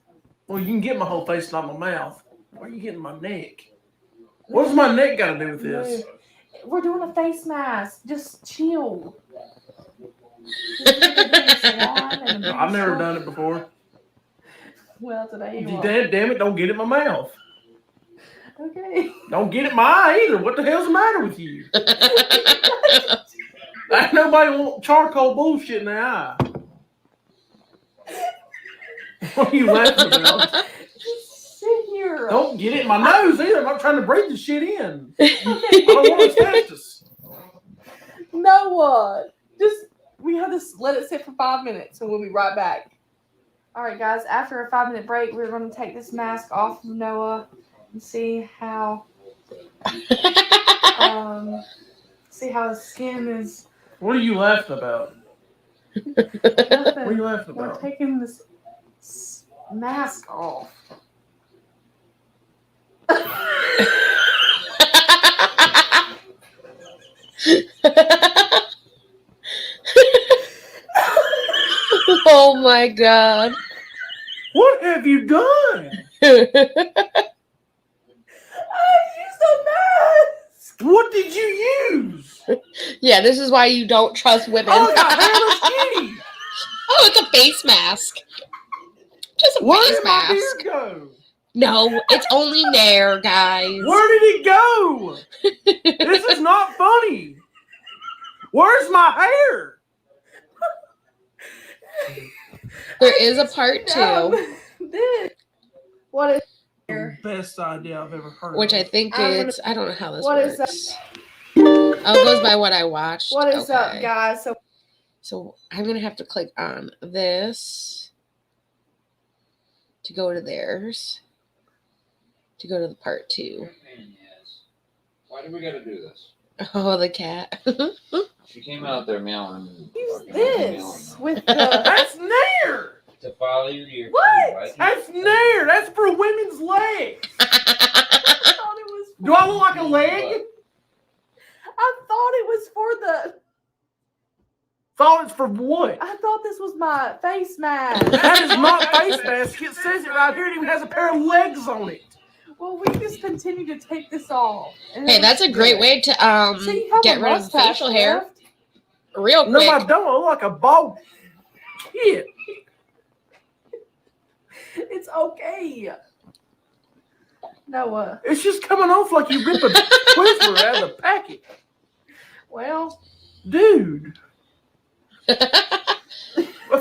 Well, you can get my whole face, not my mouth. Why are you getting my neck? What does my neck got to do with this? We're doing a face mask. Just chill. Just do the beauty salon and the beauty I've never salon. done it before. Well, today you are. Damn it, don't get it in my mouth. Okay. Don't get it in my eye either. What the hell's the matter with you? Ain't nobody want charcoal bullshit in their eye. What are you laughing about? Just sit here. Don't get it in my nose either. I'm not trying to breathe the shit in. I Okay. don't want asbestos. Noah, we have to let it sit for 5 minutes and we'll be right back. All right, guys, after a 5-minute break, we're going to take this mask off of Noah and see how his skin is. What are you laughing about? What are you laughing We're about? taking this mask off. Oh my god. What have you done? I used a mask. What did you use? Yeah, this is why you don't trust women. Oh, I got hair and skinny. Oh, it's a face mask. Just a Where face did my mask. beard go? No, it's only there, guys. Where did it go? This is not funny. Where's my hair? There is a part 2. This. What is? The best idea I've ever heard. Which I of. think I'm gonna- it's, I don't know how this What is works. Oh, it goes by what I watched. What is up, Okay. guys? So I'm going to have to click on this to go to theirs, to go to the part 2. Why do we gotta do this? Oh, the cat. She came out there meowing. Use fucking this meowing. with the. That's Nair. To follow you to your What? food, right? That's Nair. That's for women's legs. I thought it was. Do I look like a leg? I thought it was for the. Thought it's for what? I thought this was my face mask. That is not face mask. It says it right here. It even has a pair of legs on it. Well, we just continue to take this off. And Hey, it that's a looks great good. way to See, you have get a rid of mustache facial hair left. real No, quick. I don't. I look like a bald kid. It's okay. Noah. It's just coming off like you rip a Twizzler out of the packet. Well, Dude. I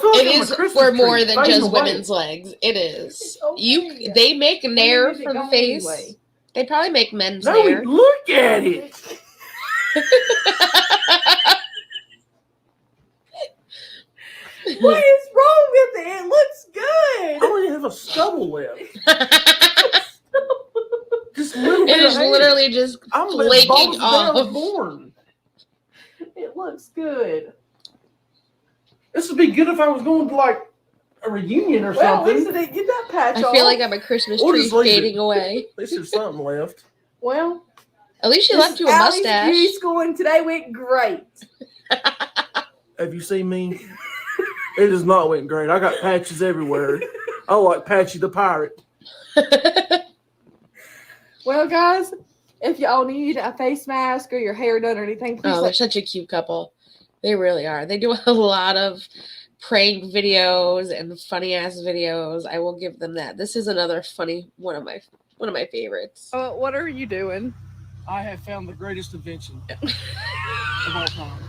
feel like It I'm a is Christmas for tree more than fading just away. women's legs. It is. It's okay. They make Nair need to for the go face. anyway. They probably make men's No, Nair. look at it. what is wrong with it? It looks I good. don't even have a stubble left. Just a little It bit is of hair. literally just I'm as flaking bald as the day I was off. born. It looks good. This would be good if I was going to like a reunion or Well, at something. least it didn't get that patch I off. feel like I'm a Christmas Or tree just leave it. fading away. At least there's something left. Well, At least she this left you is a Allie's mustache. beauty school, and today went great. Have you seen me? It has not went great. I got patches everywhere. I look like Patchy the Pirate. Well, guys, if y'all need a face mask or your hair done or anything, please Oh, they're let such a cute couple. They really are. They do a lot of prank videos and funny ass videos. I will give them that. This is another funny one of my favorites. What are you doing? I have found the greatest invention of all time.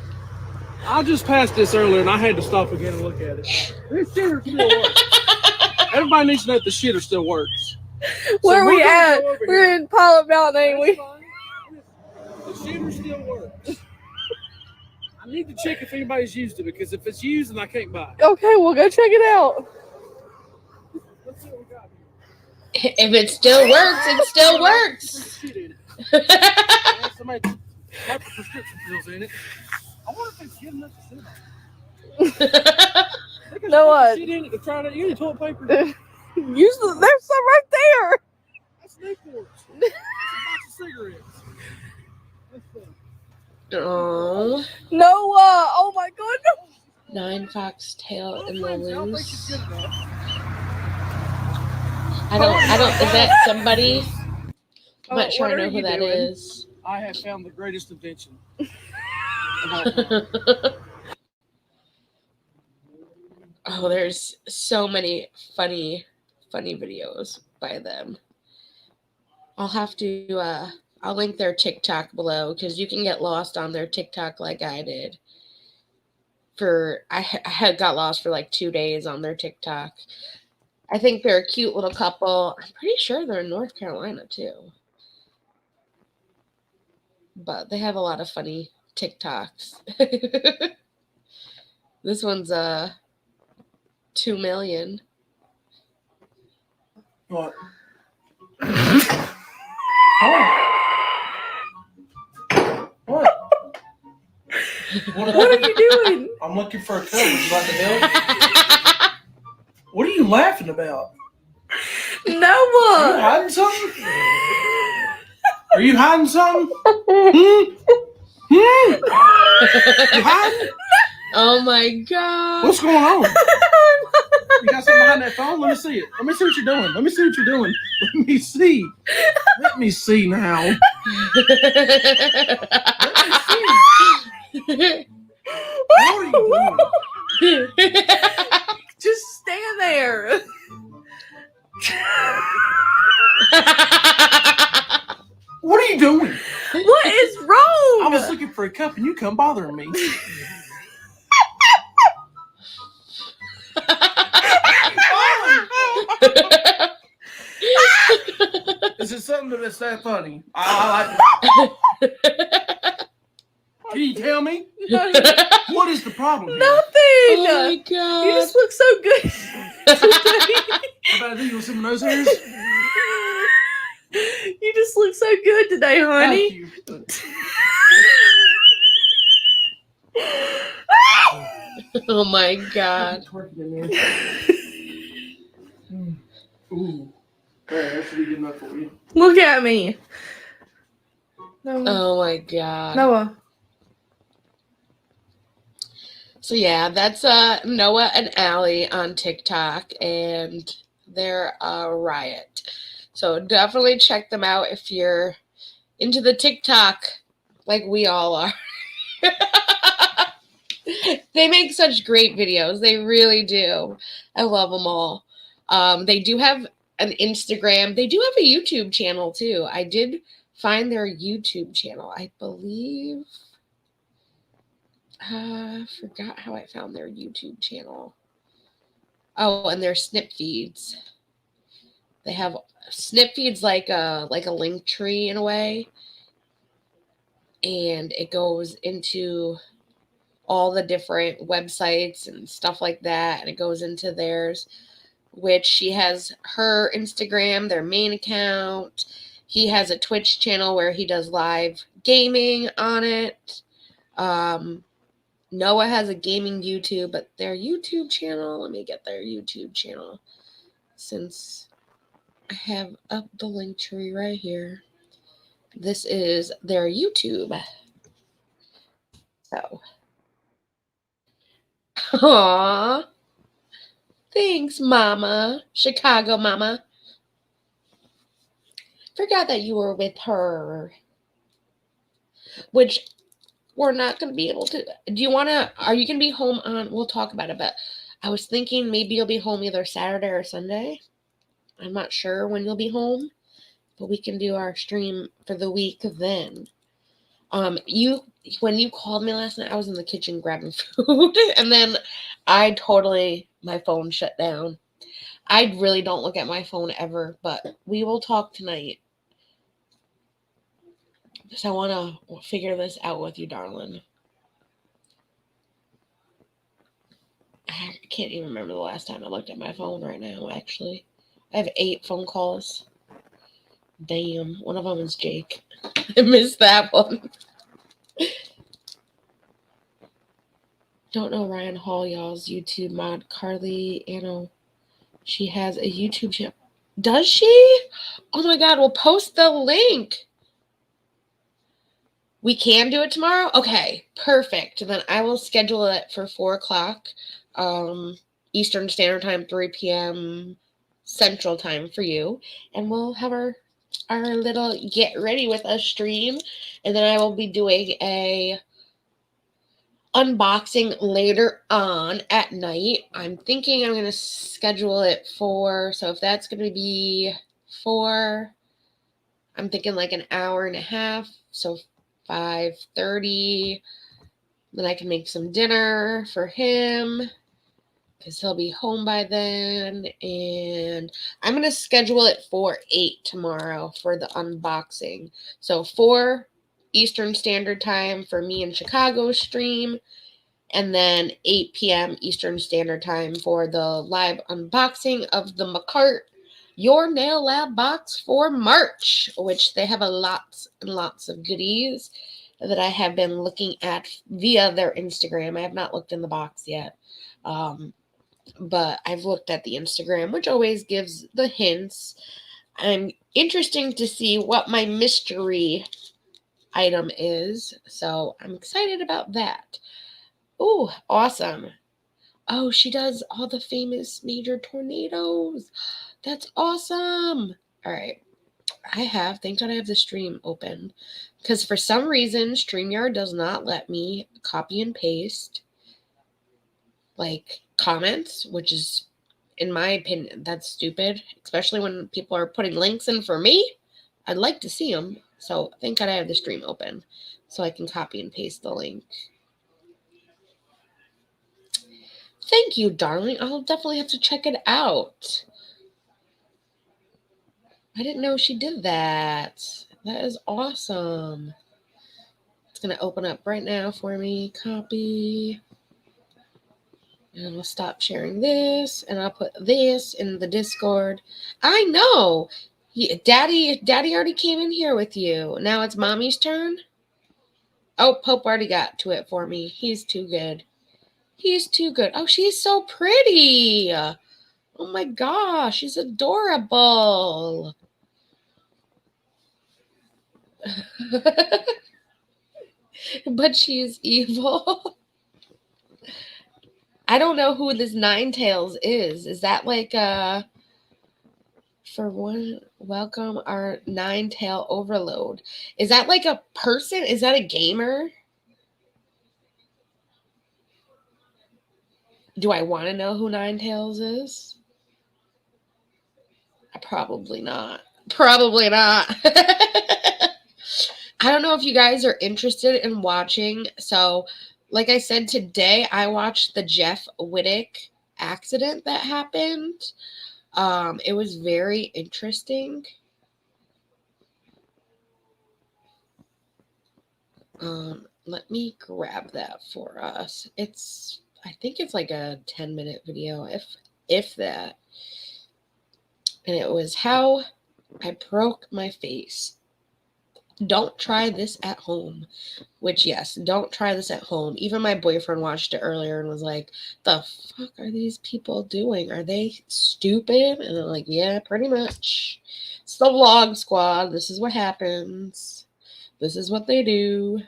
I just passed this earlier and I had to stop again and look at it. This shitter still works. Everybody needs to know that the shitter still works. Where So we we're gonna at? go over We're here. in Pilot Mountain, ain't we? The shitter still works. I need to check if anybody's used it because if it's used, then I can't buy it. Okay, we'll go check it out. Let's see what we got here. If it still works, it still works. Shit in it. Yeah, somebody got the prescription pills in it. I wonder if it's good enough to sit on. They could Know put what? shit in it to try it. You need toilet paper. Use the, there's some right there. That's Newport's. It's a box of cigarettes. Let's see. Oh, Noah! Oh my goodness! 9 foxtail in the I don't think it's loose. good enough. I don't. Is that somebody? I'm not sure I what know are who you that doing? is. I have found the greatest invention of all time. Oh, there's so many funny videos by them. I'll have to I'll link their TikTok below because you can get lost on their TikTok like I did. I had got lost for like 2 days on their TikTok. I think they're a cute little couple. I'm pretty sure they're in North Carolina too. But they have a lot of funny TikToks. This one's 2 million. What? What? What are you doing? I'm looking for a cover. You like to help? What are you laughing about? Are you Noah! hiding something? Are you hiding something? Hmm? You hiding? Oh my god. What's going on? You got something behind that phone? Let me see it. Let me see what you're doing. Let me see what you're doing. Let me see. Let me see now. Let me see. What are you doing? Just stand there. What are you doing? What is wrong? I was looking for a cup and you come bothering me. Is it something that's that funny? I like it. Can you tell me? What is the problem here? Nothing. Oh my god. You just look so good today. How about you with some nose hairs? You just look so good today, honey. Thank you. Oh my god. Twerking in there. Ooh. There, that should be good enough for you. Look at me. Noah. Oh my god. Noah. So yeah, that's Noah and Allie on TikTok, and they're a riot. So definitely check them out if you're into the TikTok like we all are. They make such great videos. They really do. I love them all. They do have an Instagram. They do have a YouTube channel too. I did find their YouTube channel. I believe. I forgot how I found their YouTube channel. Oh, and their snip feeds. They have snip feeds like a link tree in a way. And it goes into all the different websites and stuff like that. And it goes into theirs, which she has her Instagram, their main account. He has a Twitch channel where he does live gaming on it. Noah has a gaming YouTube, but their YouTube channel, let me get their YouTube channel since I have up the link tree right here. This is their YouTube. So, aww. Thanks, Mama. Chicago Mama. Forgot that you were with her. Which we're not going to be able to. Do you want to? Are you going to be home on? We'll talk about it, but I was thinking maybe you'll be home either Saturday or Sunday. I'm not sure when you'll be home, but we can do our stream for the week then. When you called me last night, I was in the kitchen grabbing food, and then my phone shut down. I really don't look at my phone ever, but we will talk tonight. Because I want to figure this out with you, darling. I can't even remember the last time I looked at my phone right now, actually. I have 8 phone calls. Damn. One of them is Jake. I missed that one. Don't know Ryan Hall, y'all's YouTube mod. Carly Anno. She has a YouTube channel. Does she? Oh my god, we'll post the link. We can do it tomorrow? Okay, perfect. Then I will schedule it for 4 o'clock Eastern Standard Time, 3 p.m. Central Time for you. And we'll have our little get ready with us stream. And then I will be doing a unboxing later on at night. I'm thinking I'm going to schedule it for, so if that's going to be 4, I'm thinking like an hour and a half. So 5:30, then I can make some dinner for him because he'll be home by then, and I'm going to schedule it for 8 tomorrow for the unboxing. So 4 Eastern Standard Time for me in Chicago stream, and then 8 p.m. Eastern Standard Time for the live unboxing of the Makartt Your Nail Lab box for March, which they have a lots and lots of goodies that I have been looking at via their Instagram. I have not looked in the box yet, but I've looked at the Instagram, which always gives the hints. I'm interested to see what my mystery item is, so I'm excited about that. Oh, awesome. Oh, she does all the famous major tornadoes. That's awesome. All right. Thank God I have the stream open. Because for some reason, StreamYard does not let me copy and paste like comments, which is, in my opinion, that's stupid. Especially when people are putting links in for me. I'd like to see them. So thank God I have the stream open so I can copy and paste the link. Thank you, darling. I'll definitely have to check it out. I didn't know she did that. That is awesome. It's going to open up right now for me. Copy. And I'll stop sharing this. And I'll put this in the Discord. I know. Daddy already came in here with you. Now it's Mommy's turn. Oh, Pope already got to it for me. He's too good. He's too good. Oh, she's so pretty. Oh my gosh, she's adorable. But she's evil. I don't know who this Ninetails is. Is that like for one, welcome our Ninetail overload. Is that like a person? Is that a gamer? Do I want to know who Ninetails is? Probably not. Probably not. I don't know if you guys are interested in watching. So, like I said, today I watched the Jeff Wittek accident that happened. It was very interesting. Let me grab that for us. I think it's like a 10-minute video, if that. And it was how I broke my face. Don't try this at home. Which, yes, don't try this at home. Even my boyfriend watched it earlier and was like, the fuck are these people doing? Are they stupid? And I'm like, yeah, pretty much. It's the vlog squad. This is what happens. This is what they do.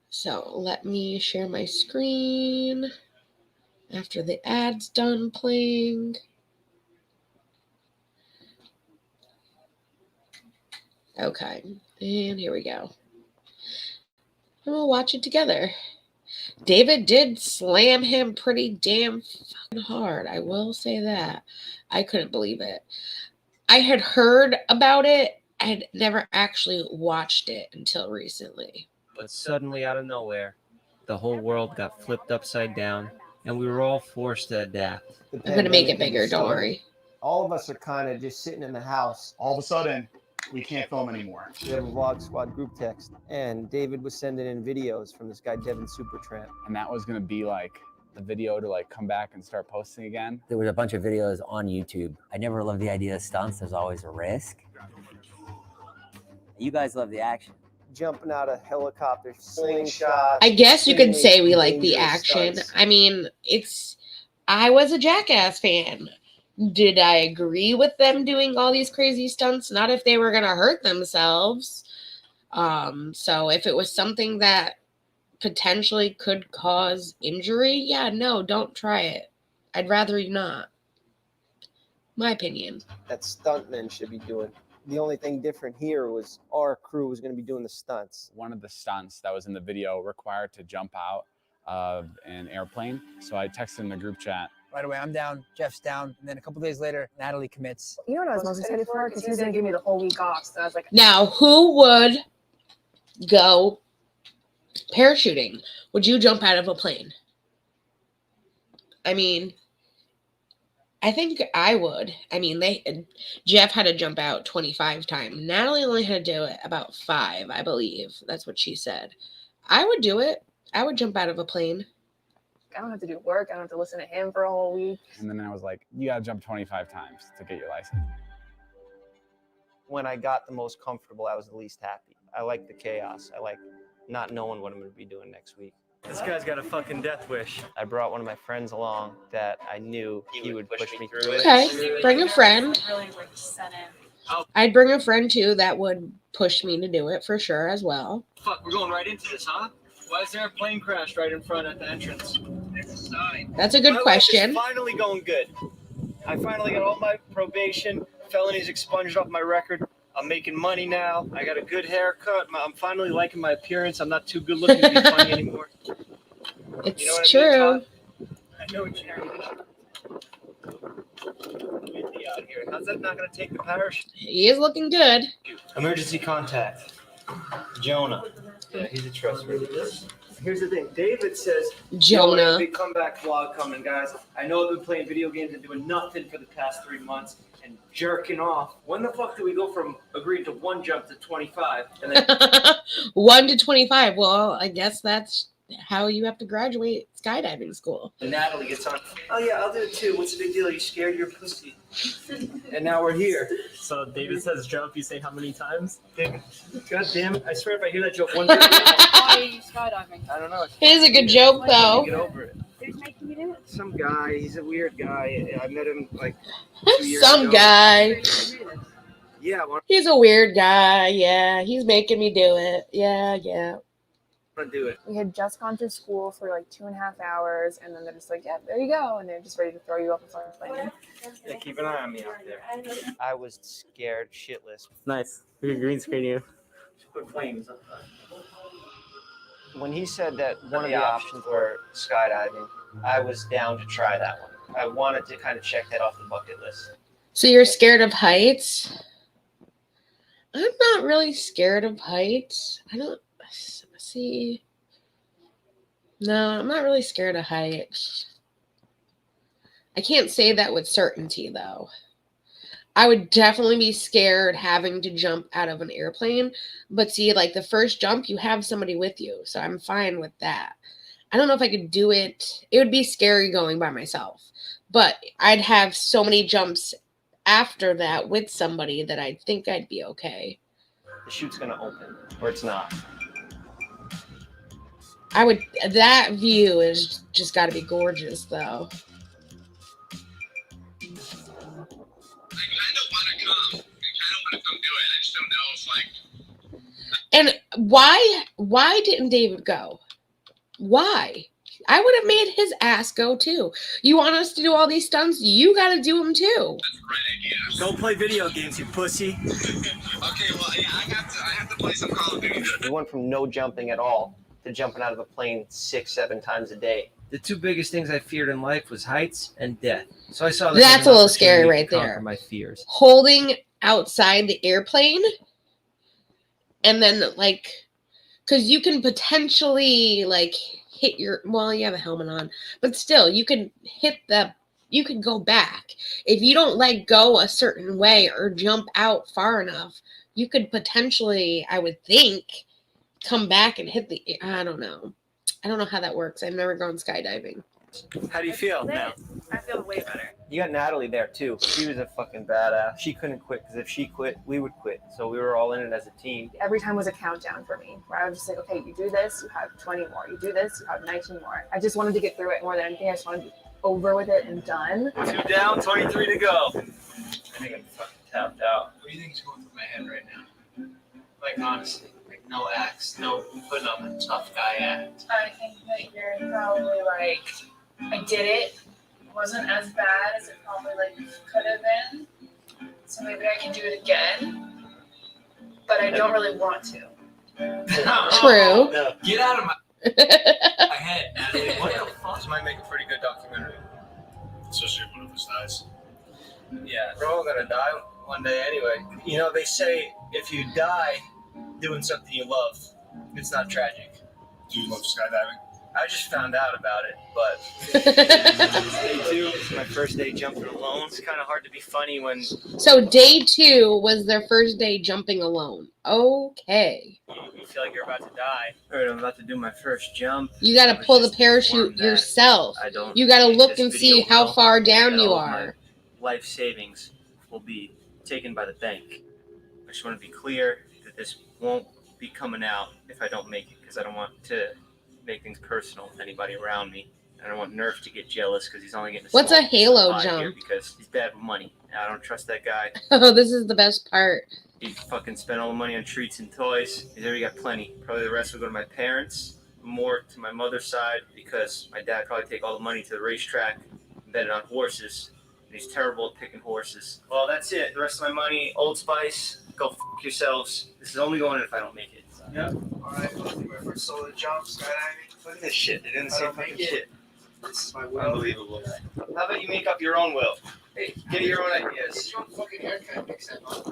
So let me share my screen after the ad's done playing. Okay, and here we go. And we'll watch it together. David did slam him pretty damn fucking hard. I will say that. I couldn't believe it. I had heard about it. I had never actually watched it until recently. But suddenly, out of nowhere, the whole world got flipped upside down, and we were all forced to adapt. I'm going to make it bigger, don't worry. All of us are kind of just sitting in the house. All of a sudden, we can't film anymore. We have a vlog squad group text, and David was sending in videos from this guy, Devin Supertramp. And that was going to be like the video to like come back and start posting again. There was a bunch of videos on YouTube. I never loved the idea of stunts. There's always a risk. You guys love the action. Jumping out of helicopters, slingshots. I guess you could say we like the action. Stunts. I mean, I was a Jackass fan. Did I agree with them doing all these crazy stunts? Not if they were going to hurt themselves. So if it was something that potentially could cause injury, yeah, no, don't try it. I'd rather you not. My opinion. That stuntmen should be doing. The only thing different here was our crew was going to be doing the stunts. One of the stunts that was in the video required to jump out of an airplane. So I texted in the group chat. Right away, I'm down, Jeff's down, and then a couple days later, Natalie commits. You know what I was most excited for? Because he was going to give me the whole week off. So I was like, now, who would go parachuting? Would you jump out of a plane? I mean, I think I would. I mean, Jeff had to jump out 25 times. Natalie only had to do it about 5, I believe. That's what she said. I would do it. I would jump out of a plane. I don't have to do work. I don't have to listen to him for a whole week. And then I was like, you got to jump 25 times to get your license. When I got the most comfortable, I was the least happy. I like the chaos. I like not knowing what I'm going to be doing next week. This guy's got a fucking death wish. I brought one of my friends along that I knew he would push me through it. Okay, bring a friend. I'd bring a friend too that would push me to do it for sure as well. Fuck, we're going right into this, huh? Why is there a plane crash right in front at the entrance? That's a good question. My life is finally going good. I finally got all my probation, felonies expunged off my record. I'm making money now. I got a good haircut. I'm finally liking my appearance. I'm not too good looking to be funny anymore. It's you know what true. I mean, I know what you're out here. How's that not going to take the parish? He is looking good. Emergency contact. Jonah. Yeah, he's a trustworthy person. Here's the thing. David says, Jonah. Big comeback vlog coming, guys. I know I've been playing video games and doing nothing for the past 3 months and jerking off. When the fuck do we go from agreeing to 1 jump to 25? And then 1 to 25. Well, I guess that's how you have to graduate skydiving school. Natalie gets on. Oh yeah, I'll do it too. What's the big deal? You scared your pussy. And now we're here. So David says jump. You say how many times? David, God damn it. I swear if I hear that joke one day, Why are you skydiving? I don't know. It is a good joke, though. Get over it. Who's making you do it? Some guy. He's a weird guy. I met him like 2 years Some ago. guy. Yeah, I want He's a weird guy. Yeah, he's making me do it. Yeah. to do it. We had just gone through school for like 2.5 hours, and then they're just like, yeah, there you go. And they're just ready to throw you off the front plane. Yeah, keep an eye on me out there. I was scared shitless. Nice. We can green screen you. Just put flames up. When he said that one of the options were skydiving, I was down to try that one. I wanted to kind of check that off the bucket list. So you're scared of heights? I'm not really scared of heights. I don't see. No, I'm not really scared of heights. I can't say that with certainty, though. I would definitely be scared having to jump out of an airplane. But see, like the first jump, you have somebody with you. So I'm fine with that. I don't know if I could do it. It would be scary going by myself. But I'd have so many jumps after that with somebody that I think I'd be okay. The chute's going to open, or it's not. That view is just got to be gorgeous, though. And why didn't David go? Why? I would have made his ass go too. You want us to do all these stunts? You got to do them too. That's a great idea. Don't play video games, you pussy. Okay, well, yeah, I have to play some Call of Duty. We went from no jumping at all to jumping out of a plane 6-7 times a day. The 2 biggest things I feared in life was heights and death. So I saw that. That's a little scary right there. My fears. Holding outside the airplane, and then like, because you can potentially like hit your. Well, you have a helmet on, but still, you can hit the. You could go back if you don't let go a certain way or jump out far enough. You could potentially, I would think, come back and hit the. I don't know. I don't know how that works. I've never gone skydiving. How do you feel now? I feel way better. You got Natalie there too. She was a fucking badass. She couldn't quit because if she quit, we would quit. So we were all in it as a team. Every time was a countdown for me, where I was just like, okay, you do this, you have 20 more. You do this, you have 19 more. I just wanted to get through it more than anything. I just wanted to be over with it and done. 2 down, 23 to go. I think I'm fucking tapped out. What do you think is going through my head right now? Like, honestly, like, no acts, no putting up a tough guy act. I think that you're probably like, I did it. It wasn't as bad as it probably like could have been. So maybe I can do it again. But I don't really want to. True. No. Get out of my head, Natalie. What the fuck? This might make a pretty good documentary. Especially if one of us dies. Yeah, we're all gonna die one day anyway. You know, they say if you die doing something you love, it's not tragic. Do you love skydiving? I just found out about it, but day 2 is my first day jumping alone. It's kind of hard to be funny when So day 2 was their first day jumping alone. Okay. you feel like you're about to die. All right, I'm about to do my first jump. You got to pull the parachute yourself. I don't. You got to think look this and see video how will, far down and you all of my are. Life savings will be taken by the bank. I just want to be clear that this won't be coming out if I don't make it, because I don't want to make things personal with anybody around me. I don't want Nerf to get jealous because he's only getting What's a Halo supply here jump? because he's bad with money. And I don't trust that guy. Oh, this is the best part. He fucking spent all the money on treats and toys. He's already got plenty. Probably the rest will go to my parents, more to my mother's side, because my dad probably take all the money to the racetrack and bet it on horses. And he's terrible at picking horses. Well, that's it. The rest of my money, Old Spice, go f*** yourselves. This is only going in if I don't make it. Yep. Alright, let's do my first solo jump, skydiving. Look at this shit. They didn't say fucking shit. This is my will. Unbelievable. How about you make up your own will? Hey, get your own ideas. It's your own fucking haircut, mix that up.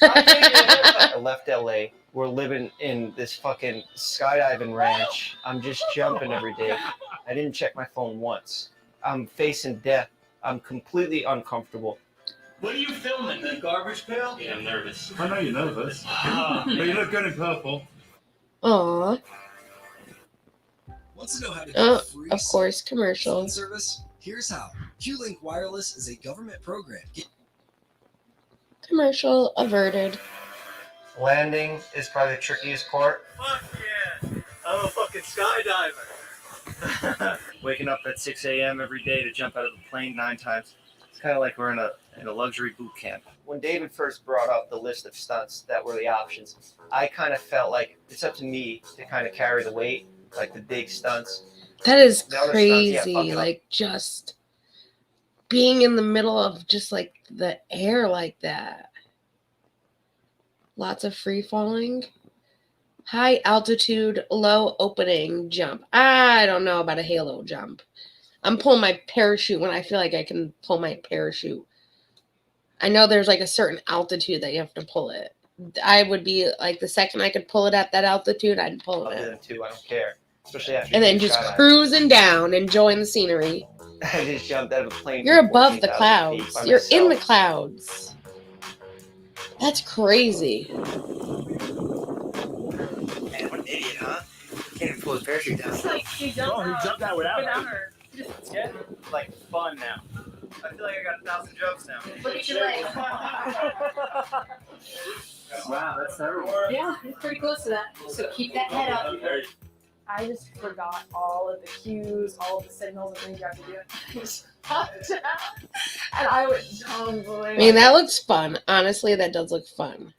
I left LA We're living in this fucking skydiving ranch. I'm just jumping every day. I didn't check my phone once. I'm facing death. I'm completely uncomfortable. What are you filming? The garbage pail? Yeah, I'm nervous. I know you're nervous. But you look good in purple. Aw. Want to know how to Oh, get free of course, phone commercial. service? Here's how. Q-Link Wireless is a government program. Commercial averted. Landing is probably the trickiest part. Fuck yeah! I'm a fucking skydiver. Waking up at 6 a.m. every day to jump out of the plane 9 times. It's kind of like we're in a luxury boot camp. When David first brought up the list of stunts that were the options, I kind of felt like it's up to me to kind of carry the weight, like the big stunts. That is The other stunts, yeah, crazy. fuck it up. Like, just being in the middle of just like the air like that. Lots of free falling. High altitude, low opening jump. I don't know about a halo jump. I'm pulling my parachute when I feel like I can pull my parachute. I know there's like a certain altitude that you have to pull it. I would be like, the second I could pull it at that altitude, I'd pull I'll do it. them too. I don't care. Especially after And then you just skydive. cruising down, enjoying the scenery. I just jumped out of a plane. You're from above the 14,000 feet clouds. by You're in the myself. clouds. That's crazy. Man, what an idiot, huh? Can't even pull his parachute down. It's like he jumped he jumped out without it. her. It's getting like fun now. I feel like I got 1,000 jumps now. Look at your leg. Wow, that's terrible. Yeah, it's pretty close to that. So keep that head up. I just forgot all of the cues, all of the signals and things you have to do. I just popped down, and I went tumbling. I mean, that looks fun. Honestly, that does look fun.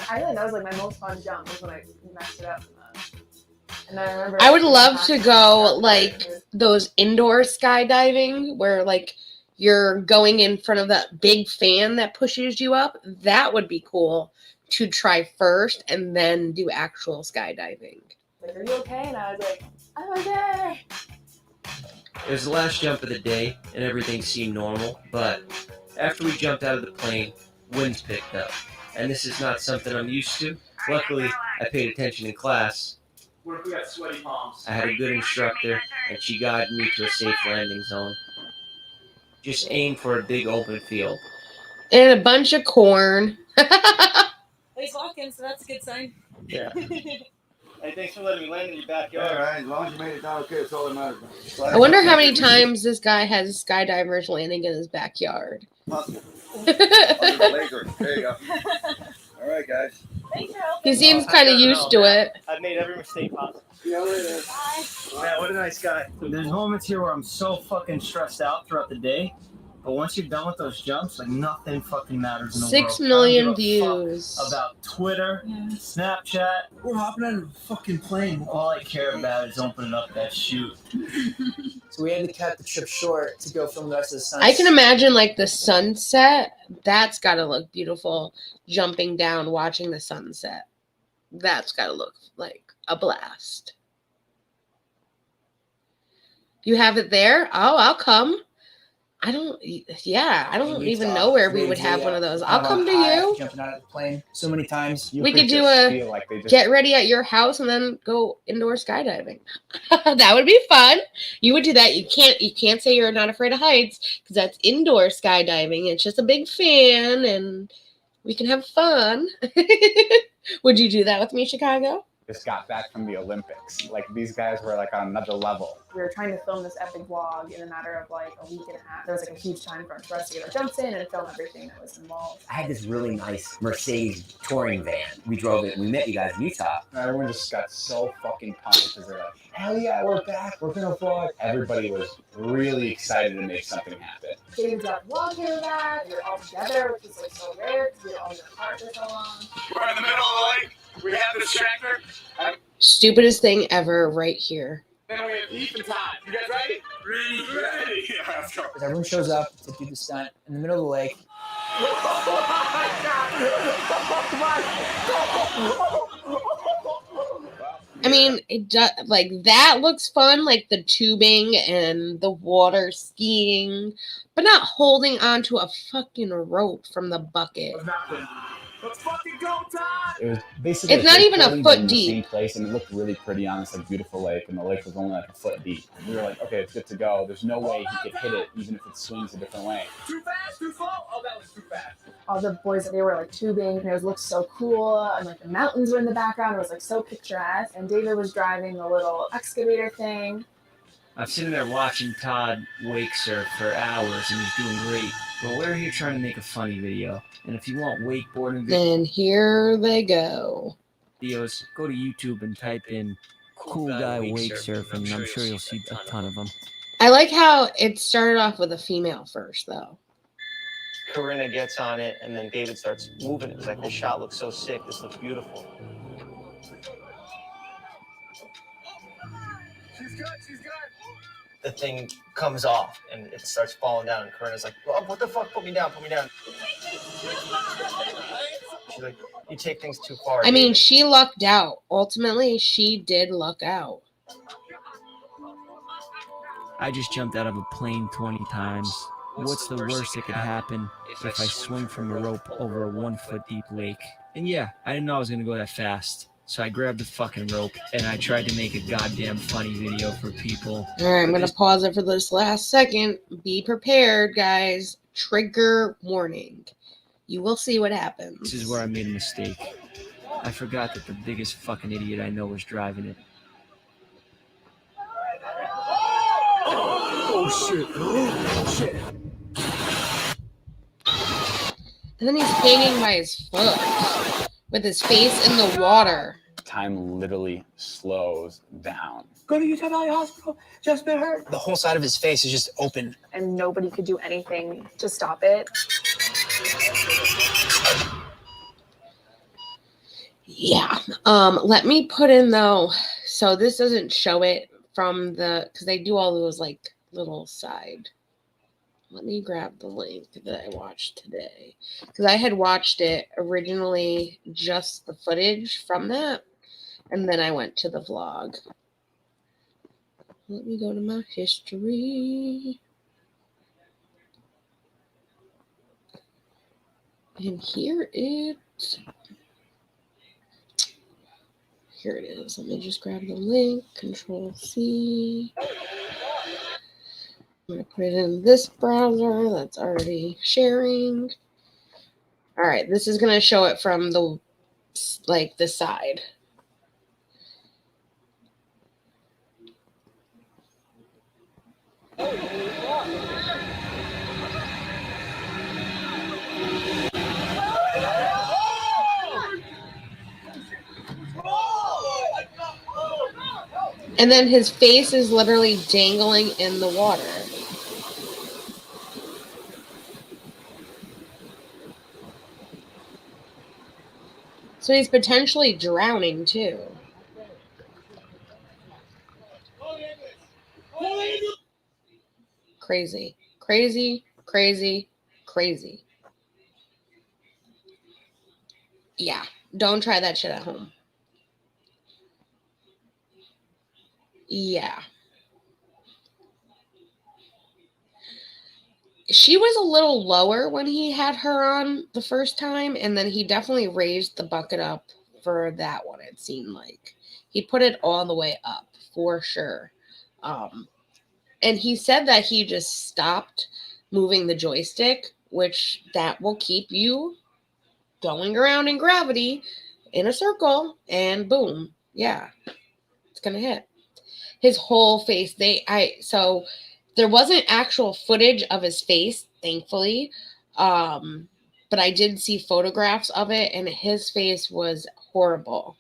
I think that was like my most fun jump was when I messed it up. And I remember. I would love to go like those indoor skydiving where like you're going in front of that big fan that pushes you up. That would be cool to try first and then do actual skydiving. Like, are you okay? And I was like, I'm okay. It was the last jump of the day, and everything seemed normal. But after we jumped out of the plane, winds picked up, and this is not something I'm used to. Luckily, I paid attention in class. What if we got sweaty palms? I had a good instructor, and she guided me to a safe landing zone. Just aim for a big open field. And a bunch of corn. He's walking, so that's a good sign. Yeah. Hey, thanks for letting me land in your backyard. All right, as long as you made it down okay, that's all that matters. I wonder how many times this guy has skydivers landing in his backyard. Possible. Laser. There you go. All right, guys. Thanks for helping. He seems kind of used to it. I've made every mistake possible. See you later. Man, what a nice guy. There's moments here where I'm so fucking stressed out throughout the day, but once you're done with those jumps, like nothing fucking matters in the 6 world. million I don't give a fuck views. about Twitter, Snapchat. We're hopping out of a fucking plane. All I care about is opening up that chute. So we had to cut the trip short to go film the rest of the sun. I can imagine like the sunset. That's got to look beautiful. Jumping down, watching the sunset. That's got to look like a blast. You have it there? Oh, I'll come. I don't even know where we would have one of those. I'll come to you. Jumping out of the plane so many times. We could do a get ready at your house and then go indoor skydiving. That would be fun. You would do that. You can't say you're not afraid of heights because that's indoor skydiving. It's just a big fan and we can have fun. Would you do that with me, Chicago? Just got back from the Olympics. Like these guys were like on another level. We were trying to film this epic vlog in a matter of like a week and a half. There was like a huge time crunch for us to get our jumps in and film everything that was involved. I had this really nice Mercedes touring van. We drove it. We met you guys in Utah. Everyone just got so fucking pumped because they're like, hell yeah, we're back. We're gonna vlog. Everybody was really excited to make something happen. David's got vlog came back. We were all together, which is like so rare because we were all in the car for so long. We're in the middle of the lake. We have this tractor. Stupidest thing ever right here. Then we have Heath and Todd. You guys ready? Ready. Yeah, let's go. Everyone shows up to do the stunt in the middle of the lake. I mean, it does, like that looks fun, like the tubing and the water skiing, but not holding onto a fucking rope from the bucket. Let's fucking go, Todd! It was basically It's not even a building, foot but in the deep. same place, and it looked really pretty on this like beautiful lake, and the lake was only like a foot deep. And we were like, okay, it's good to go. There's no way he could hit it, even if it swings a different way. Too fast, too slow? Oh, that was too fast. All the boys, they were like tubing, and it looked so cool, and like the mountains were in the background. It was like so picturesque, and David was driving the little excavator thing. I'm sitting there watching Todd wake surf for hours, and he's doing great. But we're here trying to make a funny video, and if you want wakeboarding And here they go. videos, go to YouTube and type in "cool guy wake surf," and I'm sure you'll see a ton of them. I like how it started off with a female first, though. Corinna gets on it, and then David starts moving it. It's like, this shot looks so sick. This looks beautiful. She's good, she's good. The thing comes off, and it starts falling down, and Corinna's like, oh, what the fuck? Put me down, put me down. She's like, you take things too far. I mean, David. she lucked out. Ultimately, she did luck out. I just jumped out of a plane 20 times. What's the worst that could happen if I swing from a rope over a 1 foot deep lake? And yeah, I didn't know I was gonna go that fast. So I grabbed the fucking rope and I tried to make a goddamn funny video for people. All right, I'm going to pause it for this last second. Be prepared, guys. Trigger warning. You will see what happens. This is where I made a mistake. I forgot that the biggest fucking idiot I know was driving it. Oh, shit. Oh, shit. And then he's hanging by his foot with his face in the water. Time literally slows down. Go to Utah Valley Hospital. Just been hurt. The whole side of his face is just open. And nobody could do anything to stop it. Yeah. Let me put in though. So this doesn't show it from the, because they do all those like little side. Let me grab the link that I watched today, because I had watched it originally, just the footage from that, and then I went to the vlog. Let me go to my history. And here it is. Let me just grab the link, Control C. I'm going to put it in this browser that's already sharing. All right, this is going to show it from the, like, the side. And then his face is literally dangling in the water. So he's potentially drowning too. Crazy, crazy, crazy, crazy. Yeah, don't try that shit at home. Yeah. She was a little lower when he had her on the first time, and then he definitely raised the bucket up for that one, it seemed like. He put it all the way up, for sure. And he said that he just stopped moving the joystick, which that will keep you going around in gravity in a circle, and boom. Yeah, it's going to hit. His whole face, so there wasn't actual footage of his face, thankfully, but I did see photographs of it, and his face was horrible.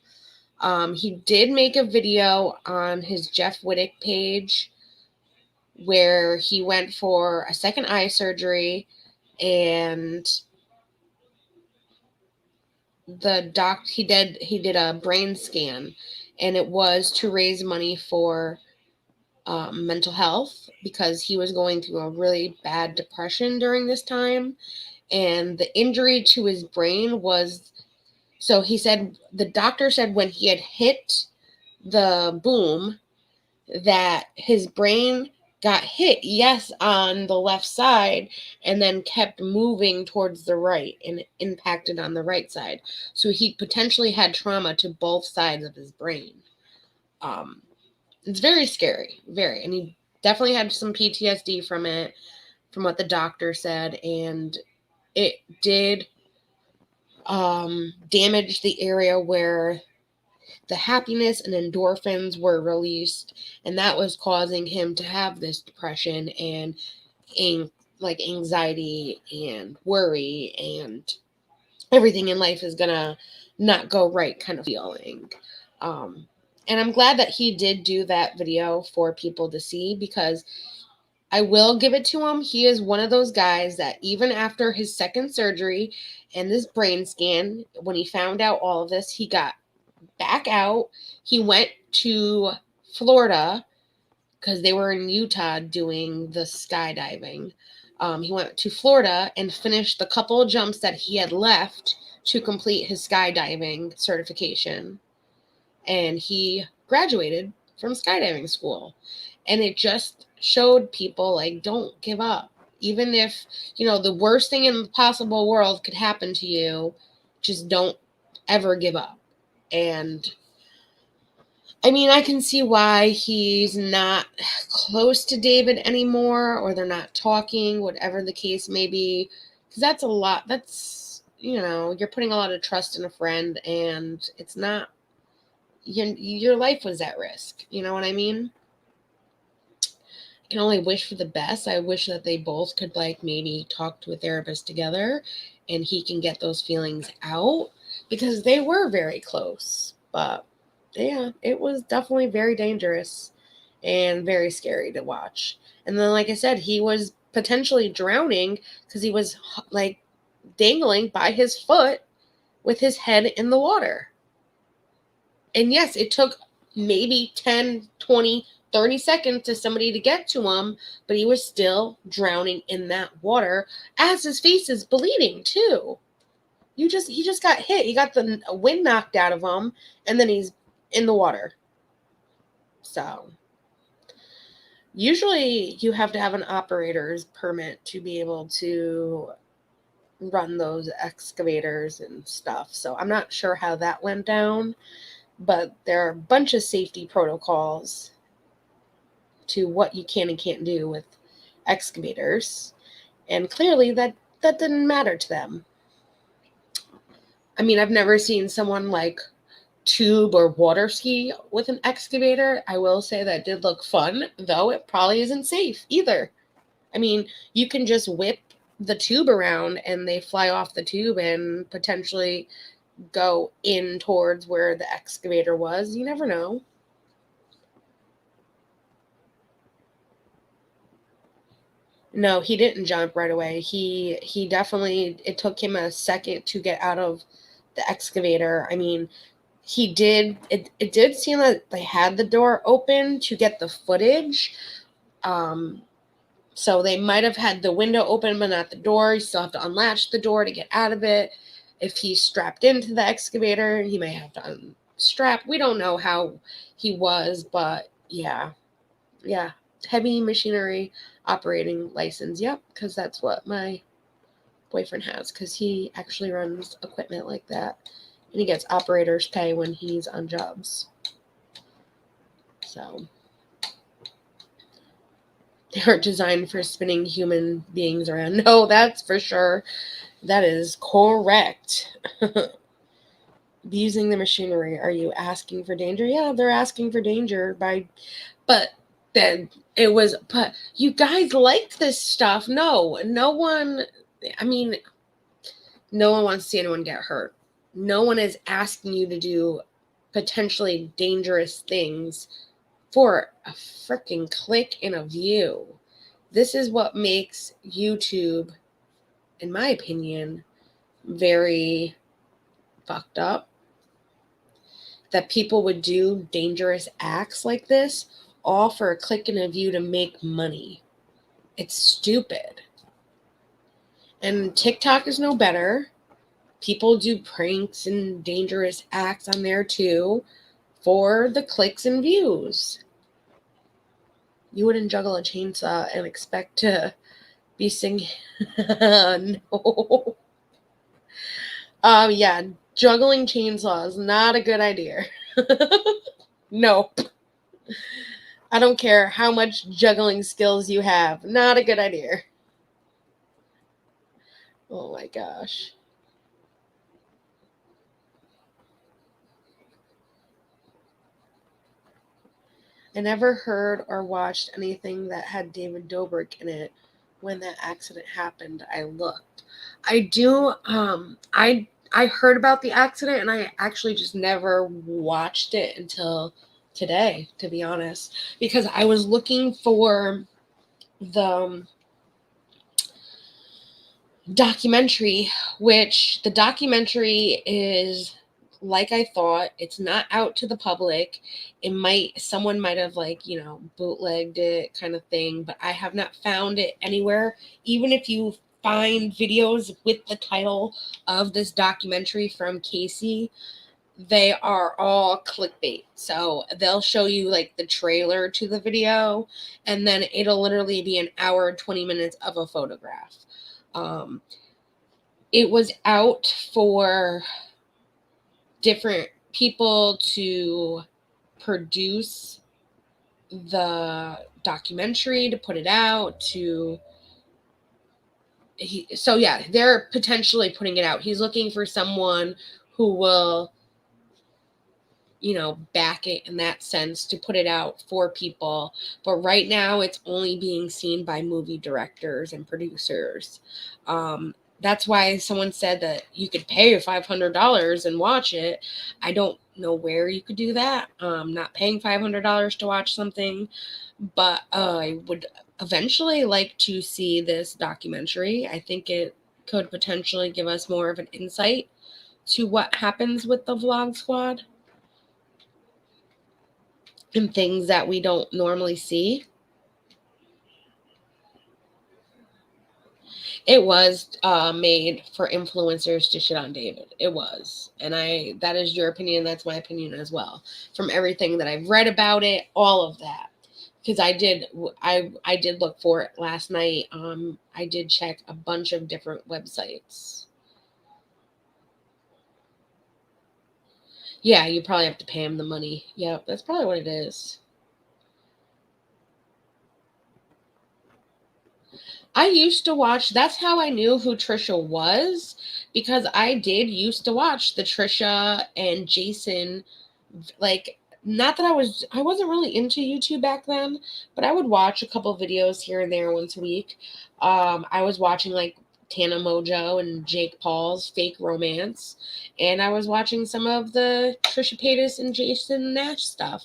He did make a video on his Jeff Wittek page where he went for a second eye surgery, and he did a brain scan, and it was to raise money for mental health, because he was going through a really bad depression during this time. And the injury to his brain was, so he said, the doctor said when he had hit the boom that his brain got hit, yes, on the left side, and then kept moving towards the right and impacted on the right side. So he potentially had trauma to both sides of his brain. It's very scary, very. And he definitely had some PTSD from it, from what the doctor said, and it did damage the area where the happiness and endorphins were released, and that was causing him to have this depression and like anxiety and worry, and everything in life is gonna not go right kind of feeling. And I'm glad that he did do that video for people to see, because I will give it to him. He is one of those guys that even after his second surgery and this brain scan, when he found out all of this, he got back out. He went to Florida because they were in Utah doing the skydiving. He went to Florida and finished the couple of jumps that he had left to complete his skydiving certification. And he graduated from skydiving school. And it just showed people, like, don't give up. Even if, the worst thing in the possible world could happen to you, just don't ever give up. And I mean, I can see why he's not close to David anymore, or they're not talking, whatever the case may be. Because that's a lot. That's, you're putting a lot of trust in a friend, and it's not, your life was at risk. You know what I mean? I can only wish for the best. I wish that they both could, maybe talk to a therapist together and he can get those feelings out, because they were very close. But yeah, it was definitely very dangerous and very scary to watch. And then, like I said, he was potentially drowning because he was dangling by his foot with his head in the water. And yes, it took maybe 10, 20, 30 seconds to somebody to get to him, but he was still drowning in that water as his face is bleeding too. He just got hit. He got the wind knocked out of him, and then he's in the water. So usually you have to have an operator's permit to be able to run those excavators and stuff. So I'm not sure how that went down, but there are a bunch of safety protocols to what you can and can't do with excavators. And clearly that didn't matter to them. I mean, I've never seen someone tube or water ski with an excavator. I will say that did look fun, though it probably isn't safe either. I mean, you can just whip the tube around and they fly off the tube and potentially go in towards where the excavator was. You never know. No, he didn't jump right away. He definitely, it took him a second to get out of the excavator. I mean, he did, it did seem like they had the door open to get the footage. So they might have had the window open, but not the door. You still have to unlatch the door to get out of it. If he's strapped into the excavator, he may have to unstrap. We don't know how he was, but yeah. Heavy machinery operating license. Yep, because that's what my boyfriend has, because he actually runs equipment like that. And he gets operator's pay when he's on jobs. So they aren't designed for spinning human beings around. No, that's for sure. That is correct. Abusing the machinery. Are you asking for danger? Yeah, they're asking for danger but then it was, but you guys like this stuff. No one wants to see anyone get hurt. No one is asking you to do potentially dangerous things for a freaking click and a view. This is what makes YouTube, in my opinion, very fucked up. That people would do dangerous acts like this all for a click and a view to make money. It's stupid. And TikTok is no better. People do pranks and dangerous acts on there too for the clicks and views. You wouldn't juggle a chainsaw and expect to be singing. No. Yeah, juggling chainsaws, not a good idea. No. I don't care how much juggling skills you have. Not a good idea. Oh my gosh. I never heard or watched anything that had David Dobrik in it. When that accident happened, I looked. I do, I heard about the accident and I actually just never watched it until today, to be honest, because I was looking for the documentary, which the documentary is like I thought. It's not out to the public. Someone might have bootlegged it kind of thing, but I have not found it anywhere. Even if you find videos with the title of this documentary from Casey, they are all clickbait. So they'll show you like the trailer to the video, and then it'll literally be an hour and 20 minutes of a photograph. It was out for different people to produce the documentary, to put it out, so yeah, they're potentially putting it out. He's looking for someone who will, back it in that sense to put it out for people. But right now it's only being seen by movie directors and producers. That's why someone said that you could pay $500 and watch it. I don't know where you could do that. Not paying $500 to watch something, but I would eventually like to see this documentary. I think it could potentially give us more of an insight to what happens with the Vlog Squad and things that we don't normally see. It was made for influencers to shit on David. It was. And that is your opinion. That's my opinion as well. From everything that I've read about it, all of that. Because I did look for it last night. I did check a bunch of different websites. Yeah, you probably have to pay him the money. Yep, that's probably what it is. I used to watch, that's how I knew who Trisha was, because I did used to watch the Trisha and Jason, not that I wasn't really into YouTube back then, but I would watch a couple videos here and there once a week. I was watching Tana Mojo and Jake Paul's fake romance, and I was watching some of the Trisha Paytas and Jason Nash stuff.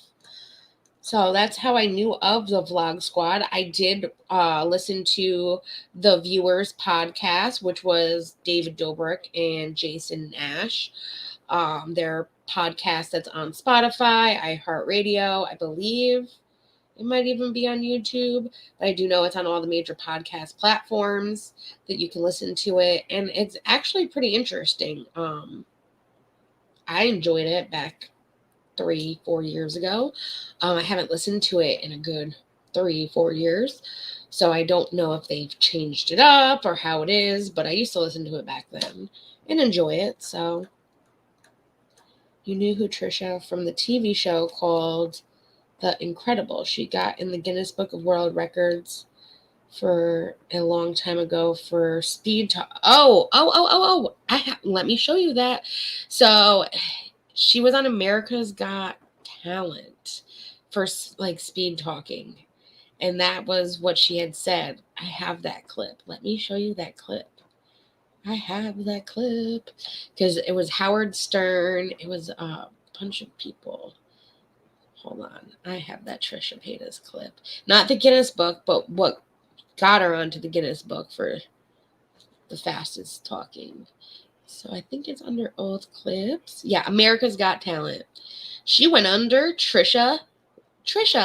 So that's how I knew of the Vlog Squad. I did listen to the Viewers podcast, which was David Dobrik and Jason Nash. Their podcast that's on Spotify, iHeartRadio, I believe. It might even be on YouTube. But I do know it's on all the major podcast platforms that you can listen to it. And it's actually pretty interesting. I enjoyed it back 3-4 years ago. I haven't listened to it in a good 3-4 years, so I don't know if they've changed it up or how it is, but I used to listen to it back then and enjoy it. So you knew who Trisha from the TV show called The Incredible. She got in the Guinness Book of World Records for a long time ago for speed talk. Let me show you that. So she was on America's Got Talent for speed talking. And that was what she had said. I have that clip. Let me show you that clip. I have that clip. Because it was Howard Stern. It was a bunch of people. Hold on. I have that Trisha Paytas clip. Not the Guinness book, but what got her onto the Guinness book for the fastest talking. So I think it's under old clips. Yeah, America's Got Talent. She went under Trisha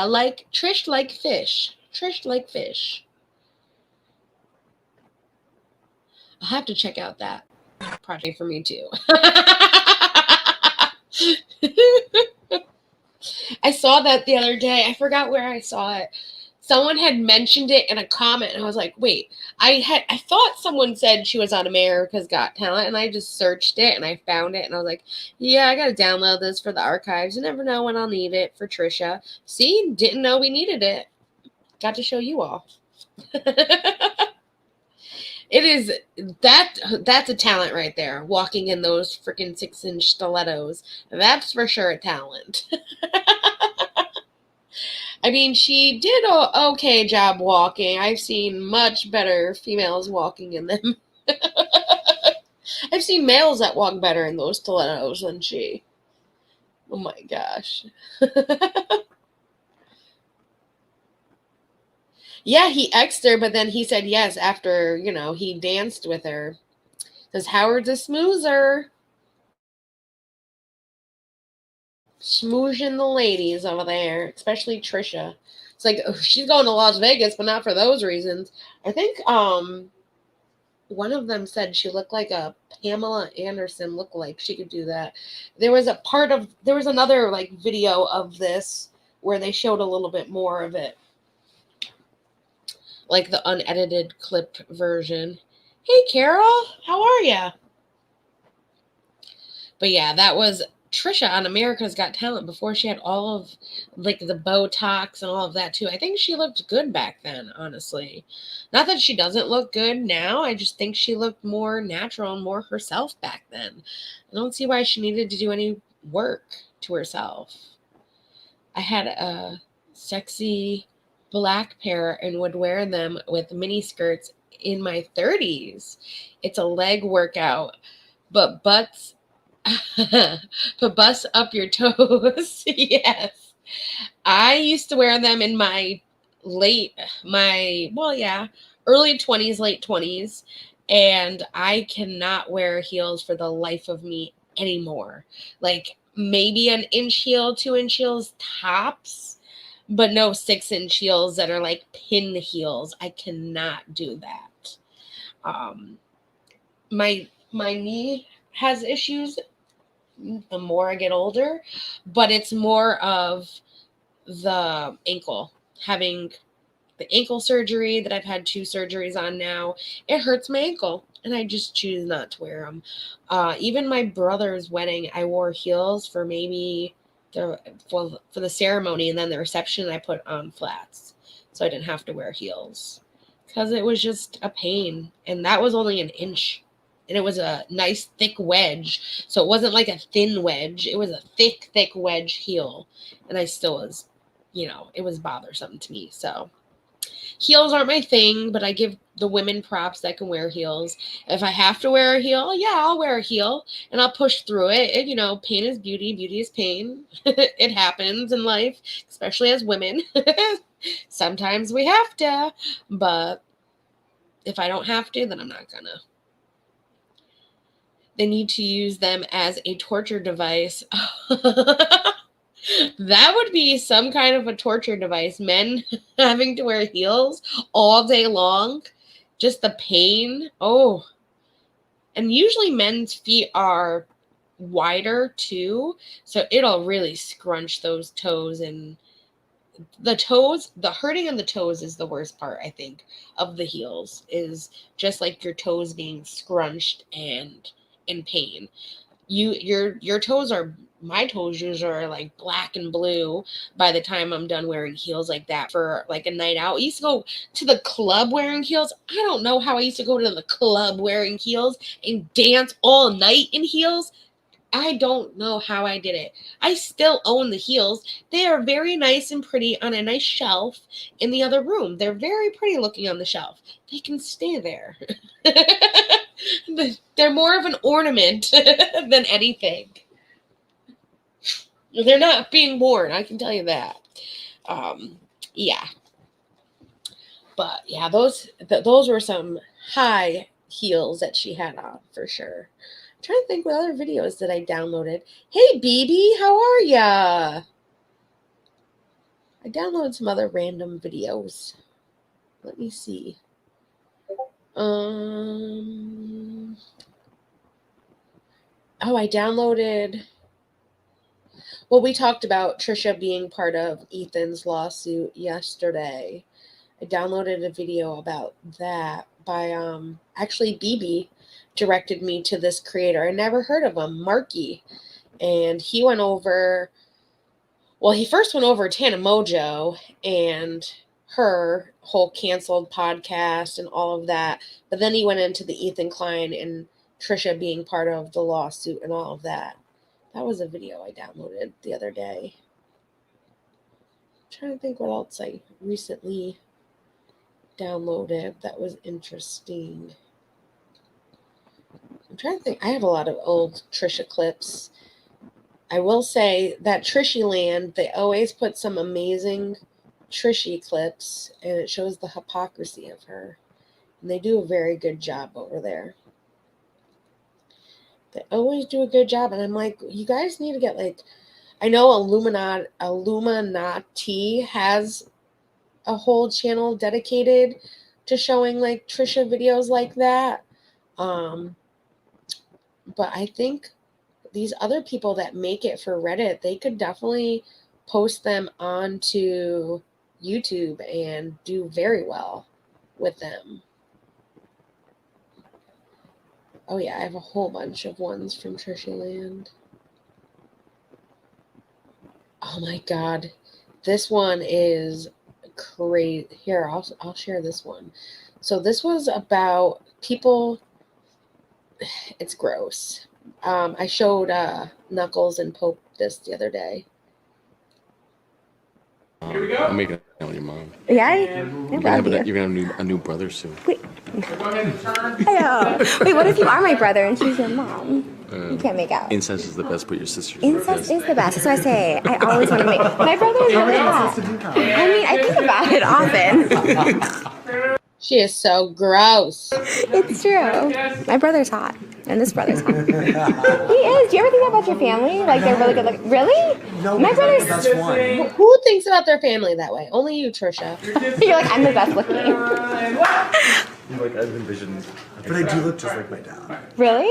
like Trish like fish. Trish like fish. I'll have to check out that project for me too. I saw that the other day. I forgot where I saw it. someone had mentioned it in a comment, and I was like, wait, I thought someone said she was on America's Got Talent, and I just searched it and I found it, and I was like, yeah, I gotta download this for the archives. You never know when I'll need it for Trisha. See, didn't know we needed it. Got to show you all. It is that's a talent right there. Walking in those freaking 6-inch stilettos. That's for sure a talent. I mean, she did an okay job walking. I've seen much better females walking in them. I've seen males that walk better in those stilettos than she. Oh my gosh. Yeah, he exed her, but then he said yes after, he danced with her. Because Howard's a smoozer. Smoozing the ladies over there, especially Trisha. It's like, she's going to Las Vegas, but not for those reasons. I think one of them said she looked like a Pamela Anderson lookalike. She could do that. There was another like video of this where they showed a little bit more of it. Like the unedited clipped version. Hey, Carol, how are ya? But yeah, that was Trisha on America's Got Talent before she had all of like the Botox and all of that too. I think she looked good back then, honestly. Not that she doesn't look good now. I just think she looked more natural and more herself back then. I don't see why she needed to do any work to herself. I had a sexy black pair and would wear them with mini skirts in my 30s. It's a leg workout, but butts but bust up your toes. Yes. I used to wear them in my early 20s, late 20s, and I cannot wear heels for the life of me anymore. Like maybe an inch heel, 2-inch heels tops, but no 6-inch heels that are like pin heels. I cannot do that. My knee has issues the more I get older, but it's more of the ankle. Having the ankle surgery that I've had 2 surgeries on now, it hurts my ankle, and I just choose not to wear them. Even my brother's wedding, I wore heels for maybe for the ceremony, and then the reception I put on flats, so I didn't have to wear heels because it was just a pain, and that was only an inch. And it was a nice thick wedge. So it wasn't like a thin wedge. It was a thick wedge heel. And I still was, it was bothersome to me. So heels aren't my thing, but I give the women props that can wear heels. If I have to wear a heel, yeah, I'll wear a heel. And I'll push through it. Pain is beauty. Beauty is pain. It happens in life, especially as women. Sometimes we have to. But if I don't have to, then I'm not gonna. They need to use them as a torture device. That would be some kind of a torture device. Men having to wear heels all day long. Just the pain. Oh. And usually men's feet are wider too. So it'll really scrunch those toes. And the hurting of the toes is the worst part, I think, of the heels. Is just like your toes being scrunched and in pain. Your toes are, my toes usually are like black and blue by the time I'm done wearing heels like that for like a night out. I used to go to the club wearing heels. I don't know how I used to go to the club wearing heels and dance all night in heels. I don't know how I did it. I still own the heels. They are very nice and pretty on a nice shelf in the other room. They're very pretty looking on the shelf. They can stay there. They're more of an ornament than anything. They're not being worn, I can tell you that. Yeah. But yeah, those were some high heels that she had on for sure. I'm trying to think what other videos that I downloaded. Hey, BB, how are ya? I downloaded some other random videos. Let me see. Oh, I downloaded. Well, we talked about Trisha being part of Ethan's lawsuit yesterday. I downloaded a video about that by actually BB directed me to this creator. I never heard of him, Marky. And he went over, well, he first went over Tana Mojo and her whole canceled podcast and all of that. But then he went into the Ethan Klein and Trisha being part of the lawsuit and all of that. That was a video I downloaded the other day. I'm trying to think what else I recently downloaded that was interesting. I'm trying to think. I have a lot of old Trisha clips. I will say that Trishy Land, they always put some amazing Trishy clips, and it shows the hypocrisy of her. And they do a very good job over there. They always do a good job, and I'm like, you guys need to get like, I know Illuminati has a whole channel dedicated to showing like Trisha videos like that. But I think these other people that make it for Reddit, they could definitely post them onto YouTube and do very well with them. Oh yeah, I have a whole bunch of ones from Trisha Land. Oh my God. This one is crazy. Here, I'll share this one. So this was about people. It's gross. I showed Knuckles and Pope this the other day. Here we go. I'm making it with your mom. Yeah, You're gonna have a new brother soon. Wait. Hello. Wait, what if you are my brother and she's your mom? You can't make out. Incest is the best, but your sister's Incest is the best. That's what I say. I always want to make. My brother is really hot. I mean, I think about it often. She is so gross. It's true. My brother's hot, and this brother's hot. He is. Do you ever think about your family? Like they're really good looking. Really? No, my brother's the best one. Who thinks about their family that way? Only you, Trisha. You're like, I'm the best looking. Like I've envisioned, but I do look just like my dad. Really?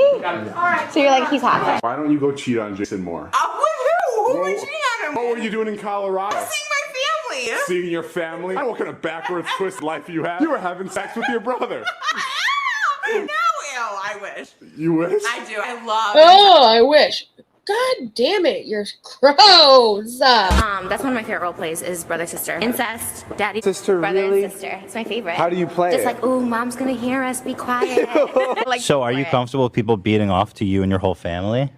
So you're like, he's hot. Why don't you go cheat on Jason more? Who would cheat on him? What were you doing in Colorado? Seeing my family. Seeing your family? What kind of backwards twist life you have? You were having sex with your brother. No, I wish. You wish? I do. I love. Oh, I wish. God damn it, you're gross. That's one of my favorite role plays is brother sister. Incest, daddy, sister, brother really? and sister. It's my favorite. How do you play Just it? like, ooh, mom's gonna hear us. Be quiet. Like, So are you comfortable with people beating off to you and your whole family?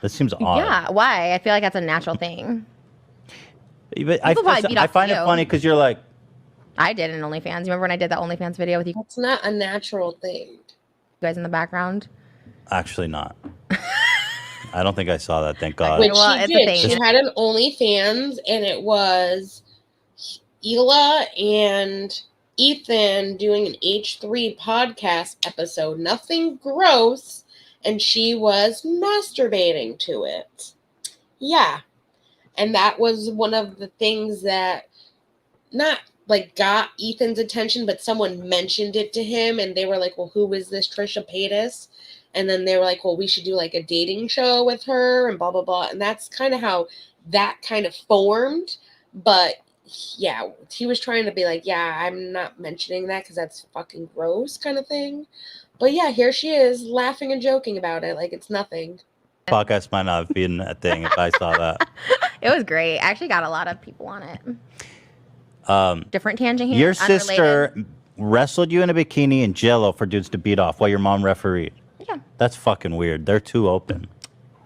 That seems odd. yeah. Why? I feel like that's a natural thing. But People probably beat I off find to it you. funny because you're like, I did in OnlyFans. You remember when I did that OnlyFans video with you It's not a natural thing. guys in the background? actually not. I don't think I saw that, thank God. Which she did. She had an OnlyFans, and it was Hila and Ethan doing an H3 podcast episode. Nothing gross, and she was masturbating to it. Yeah. And that was one of the things that not like got Ethan's attention, but someone mentioned it to him, and they were like, well, who is this Trisha Paytas? And then they were like, well, we should do like a dating show with her and blah, blah, blah. And that's kind of how that kind of formed. But yeah, he was trying to be like, yeah, I'm not mentioning that because that's fucking gross kind of thing. But yeah, here she is laughing and joking about it like it's nothing. Podcast might not have been a thing if I saw that. It was great. I actually got a lot of people on it. Different tangent here. Your unrelated. sister wrestled you in a bikini and jello for dudes to beat off while your mom refereed. Yeah. That's fucking weird. They're too open.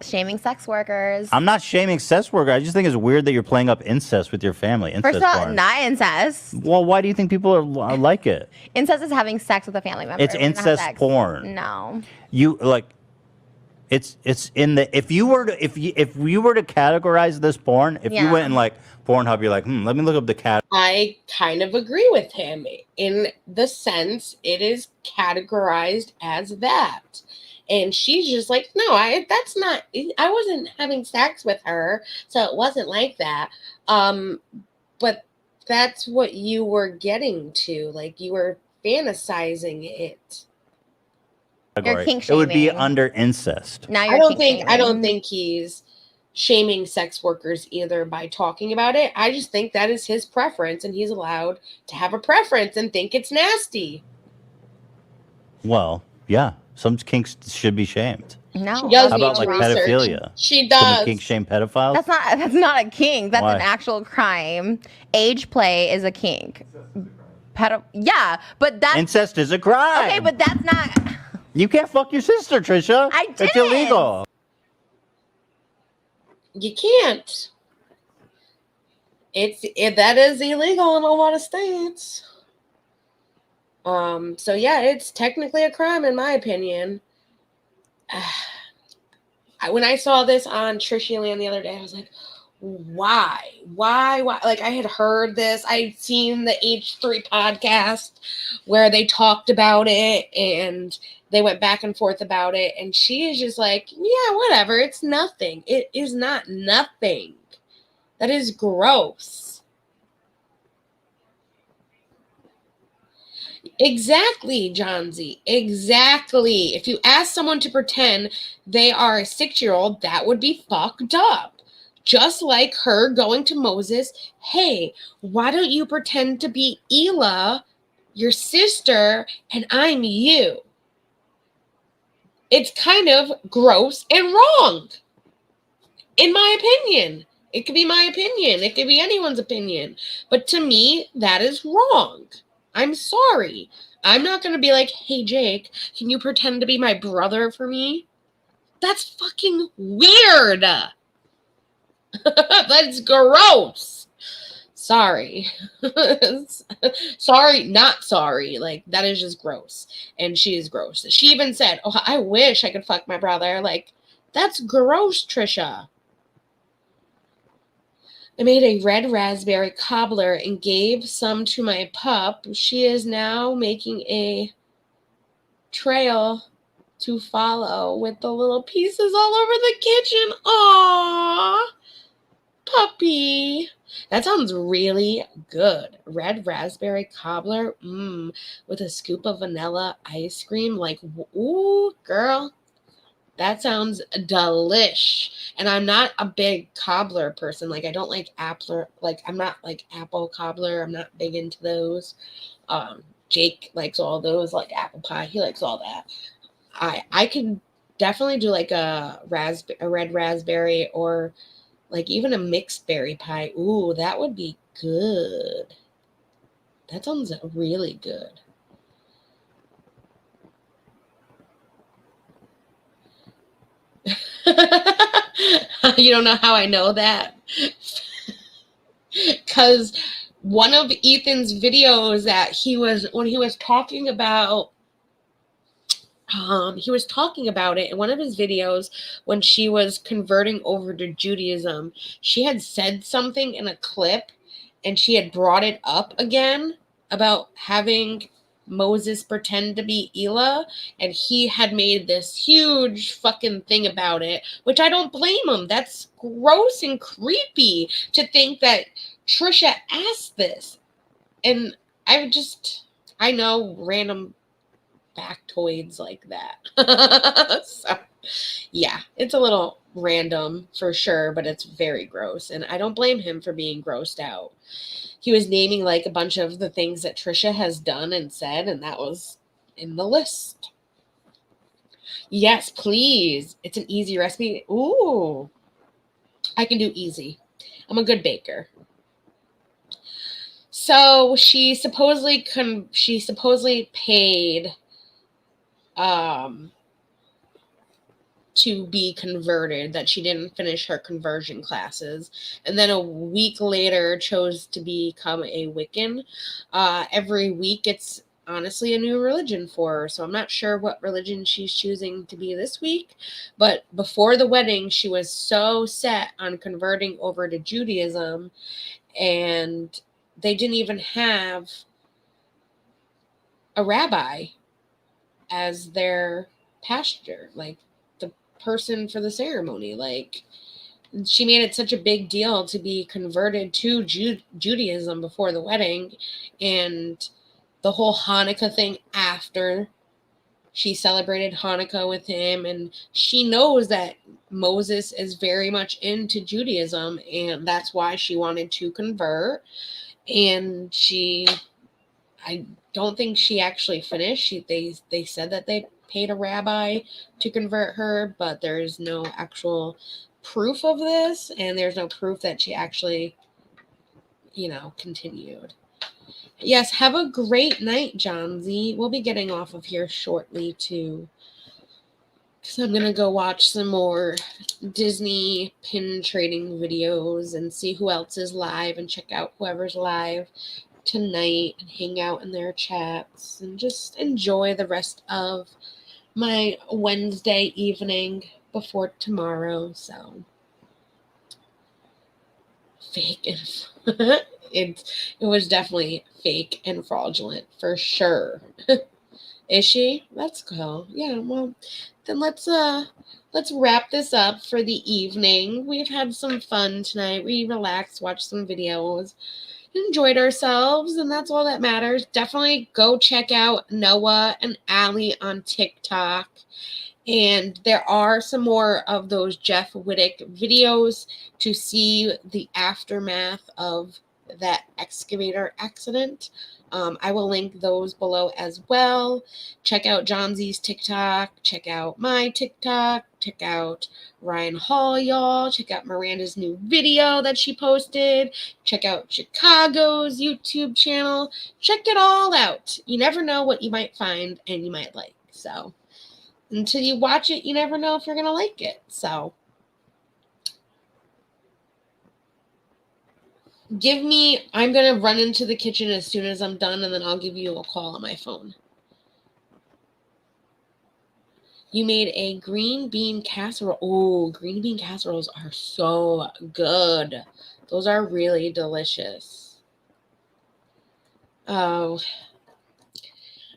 Shaming sex workers. I'm not shaming sex worker. I just think it's weird that you're playing up incest with your family. Incest First of all, porn. not incest. Well, why do you think people are like it? Incest is having sex with a family member. It's We don't have incest sex. porn. No. You like it's in the if you were to categorize this porn, if you Yeah. went in like Pornhub, you're like, let me look up the cat. I kind of agree with him in the sense it is categorized as that. And she's just like, no, I wasn't having sex with her, so it wasn't like that. But that's what you were getting to. Like you were fantasizing it. You're kink It would be shaming. under incest. Now you're I don't kink think shaming. he's shaming sex workers either by talking about it. I just think that is his preference, and he's allowed to have a preference and think it's nasty. Well, yeah. Some kinks should be shamed. No. She does How need about to like research. pedophilia? She Some does. kink shame pedophiles? That's not a kink. That's Why? an actual crime. Age play is a kink. Yeah, but that's Incest is a crime. okay, but that's not. You can't fuck your sister, Trisha. I It's didn't. illegal. You can't. That is illegal in a lot of states. So yeah, it's technically a crime in my opinion. When I saw this on Trisha Land the other day, I was like, why? Like, I had heard this. I'd seen the H3 podcast where they talked about it and they went back and forth about it. And she is just like, yeah, whatever. It's nothing. It is not nothing. That is gross. Exactly, Johnsy. Exactly. If you ask someone to pretend they are a 6-year-old, that would be fucked up. Just like her going to Moses, hey, why don't you pretend to be Ela, your sister, and I'm you? It's kind of gross and wrong, in my opinion. It could be my opinion. It could be anyone's opinion. But to me, that is wrong. I'm sorry. I'm not going to be like, hey, Jake, can you pretend to be my brother for me? That's fucking weird. That's gross. Sorry. Sorry, not sorry. Like, that is just gross. And she is gross. She even said, oh, I wish I could fuck my brother. Like, that's gross, Trisha. I made a red raspberry cobbler and gave some to my pup. She is now making a trail to follow with the little pieces all over the kitchen. Aww, puppy. That sounds really good. Red raspberry cobbler, with a scoop of vanilla ice cream. Like, ooh, girl. That sounds delish. And I'm not a big cobbler person. Like, I don't like apple. Like, I'm not like apple cobbler. I'm not big into those. Jake likes all those, like apple pie. He likes all that. I can definitely do like a red raspberry or like even a mixed berry pie. Ooh, that would be good. That sounds really good. You don't know how I know that? Because one of Ethan's videos that when he was talking about it in one of his videos when she was converting over to Judaism, she had said something in a clip and she had brought it up again about having Moses pretend to be Ela, and he had made this huge fucking thing about it, which I don't blame him. That's gross and creepy to think that Trisha asked this. And I know random factoids like that. So, yeah, it's a little random for sure, but it's very gross. And I don't blame him for being grossed out. He was naming like a bunch of the things that Trisha has done and said, and that was in the list. Yes, please. It's an easy recipe. Ooh, I can do easy. I'm a good baker. So she supposedly paid to be converted, that she didn't finish her conversion classes, and then a week later chose to become a Wiccan. Every week it's honestly a new religion for her, so I'm not sure what religion she's choosing to be this week, but before the wedding she was so set on converting over to Judaism, and they didn't even have a rabbi as their pastor, like the person for the ceremony. Like, she made it such a big deal to be converted to Judaism before the wedding, and the whole Hanukkah thing after she celebrated Hanukkah with him, and she knows that Moses is very much into Judaism, and that's why she wanted to convert. And I don't think she actually finished. They said that they paid a rabbi to convert her, but there's no actual proof of this, and there's no proof that she actually, continued. Yes, have a great night, Johnsy. We'll be getting off of here shortly, too. Because I'm going to go watch some more Disney pin trading videos and see who else is live and check out whoever's live tonight and hang out in their chats and just enjoy the rest of my Wednesday evening before tomorrow. So, fake and it was definitely fake and fraudulent for sure. Is she? Let's go. Yeah, well, then let's wrap this up for the evening. We've had some fun tonight. We relaxed, watched some videos, enjoyed ourselves, and that's all that matters. Definitely go check out Noah and Allie on TikTok. And there are some more of those Jeff Wittek videos to see the aftermath of that excavator accident. I will link those below as well. Check out Johnsy's TikTok. Check out my TikTok. Check out Ryan Hall, y'all. Check out Miranda's new video that she posted. Check out Chicago's YouTube channel. Check it all out. You never know what you might find and you might like. So until you watch it, you never know if you're going to like it. So I'm going to run into the kitchen as soon as I'm done, and then I'll give you a call on my phone. You made a green bean casserole. Oh, green bean casseroles are so good. Those are really delicious. Oh,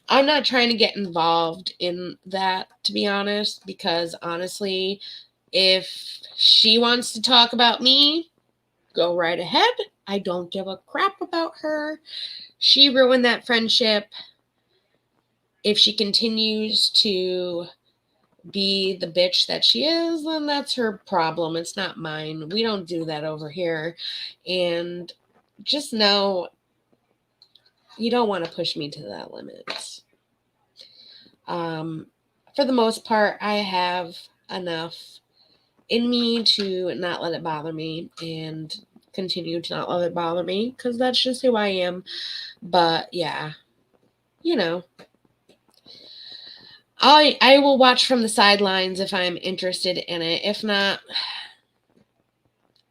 I'm not trying to get involved in that, to be honest, because honestly, if she wants to talk about me, go right ahead. I don't give a crap about her. She ruined that friendship. If she continues to be the bitch that she is, then that's her problem. It's not mine. We don't do that over here. And just know you don't want to push me to that limit. For the most part, I have enough in me to not let it bother me and continue to not let it bother me because that's just who I am. But yeah, I will watch from the sidelines if I'm interested in it. If not,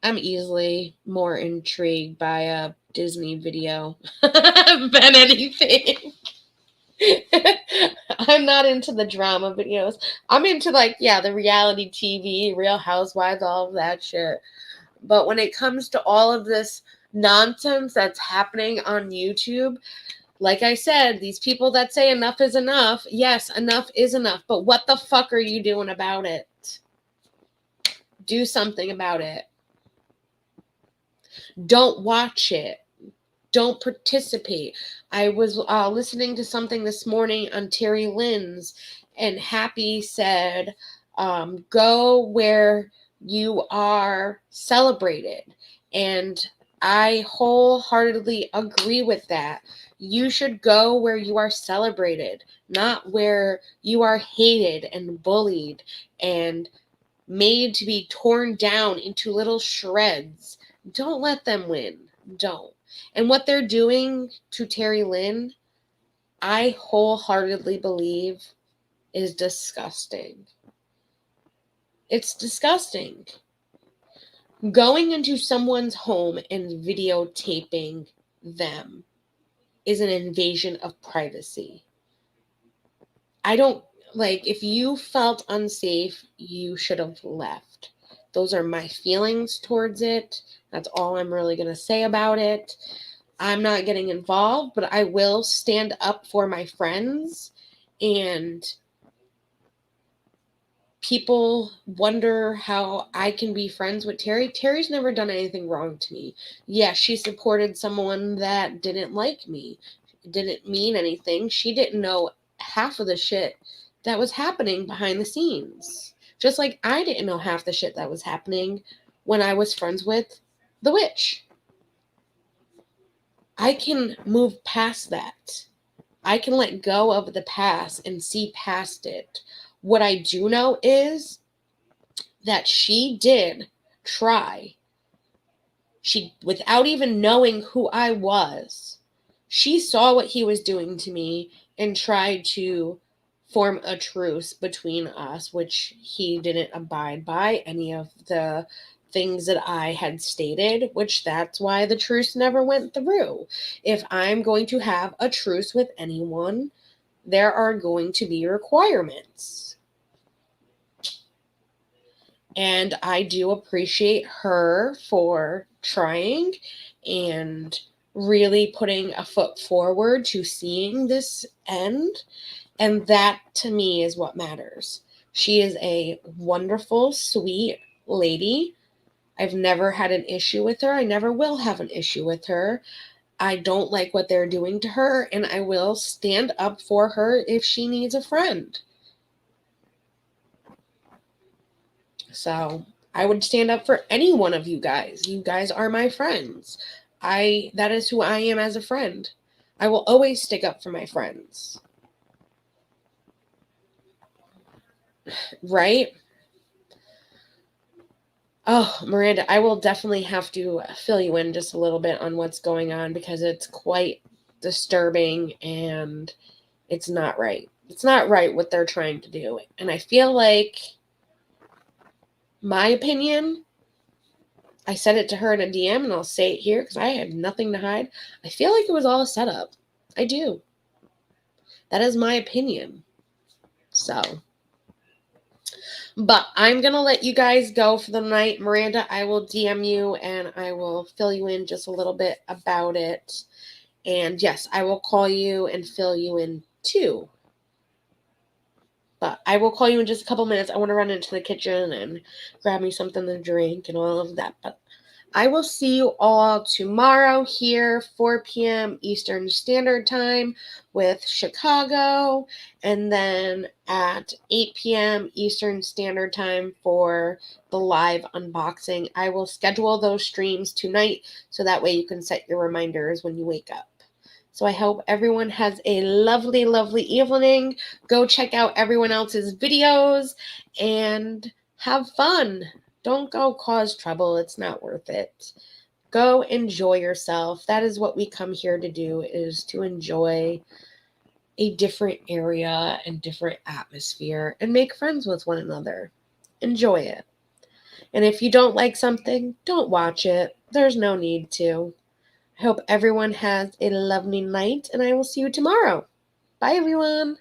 I'm easily more intrigued by a Disney video than anything. I'm not into the drama videos. I'm into the reality TV, Real Housewives, all of that shit. But when it comes to all of this nonsense that's happening on YouTube, like I said, these people that say enough is enough, yes, enough is enough. But what the fuck are you doing about it? Do something about it. Don't watch it. Don't participate. I was listening to something this morning on Terry Lynn's, and Happy said, go where you are celebrated. And I wholeheartedly agree with that. You should go where you are celebrated, not where you are hated and bullied and made to be torn down into little shreds. Don't let them win. Don't. And what they're doing to Terry Lynn, I wholeheartedly believe is disgusting. It's disgusting. Going into someone's home and videotaping them is an invasion of privacy. If you felt unsafe, you should have left. Those are my feelings towards it. That's all I'm really going to say about it. I'm not getting involved, but I will stand up for my friends. And people wonder how I can be friends with Terry. Terry's never done anything wrong to me. Yes, she supported someone that didn't like me. It didn't mean anything. She didn't know half of the shit that was happening behind the scenes. Just like I didn't know half the shit that was happening when I was friends with the witch. I can move past that. I can let go of the past and see past it. What I do know is that she did try. She, without even knowing who I was, she saw what he was doing to me and tried to form a truce between us, which he didn't abide by any of the things that I had stated, which that's why the truce never went through. If I'm going to have a truce with anyone, there are going to be requirements. And I do appreciate her for trying and really putting a foot forward to seeing this end. And that, to me, is what matters. She is a wonderful, sweet lady. I've never had an issue with her. I never will have an issue with her. I don't like what they're doing to her, and I will stand up for her if she needs a friend. So I would stand up for any one of you guys. You guys are my friends. That is who I am as a friend. I will always stick up for my friends. Right? Oh, Miranda, I will definitely have to fill you in just a little bit on what's going on because it's quite disturbing and it's not right. It's not right what they're trying to do. And I feel like, my opinion, I said it to her in a DM and I'll say it here because I had nothing to hide. I feel like it was all a setup. I do. That is my opinion. So, but I'm going to let you guys go for the night. Miranda, I will DM you and I will fill you in just a little bit about it. And yes, I will call you and fill you in too. But I will call you in just a couple minutes. I want to run into the kitchen and grab me something to drink and all of that. But I will see you all tomorrow here, 4 p.m. Eastern Standard Time with Chicago. And then at 8 p.m. Eastern Standard Time for the live unboxing. I will schedule those streams tonight so that way you can set your reminders when you wake up. So I hope everyone has a lovely, lovely evening. Go check out everyone else's videos and have fun. Don't go cause trouble. It's not worth it. Go enjoy yourself. That is what we come here to do, is to enjoy a different area and different atmosphere and make friends with one another. Enjoy it. And if you don't like something, don't watch it. There's no need to. I hope everyone has a lovely night, and I will see you tomorrow. Bye, everyone.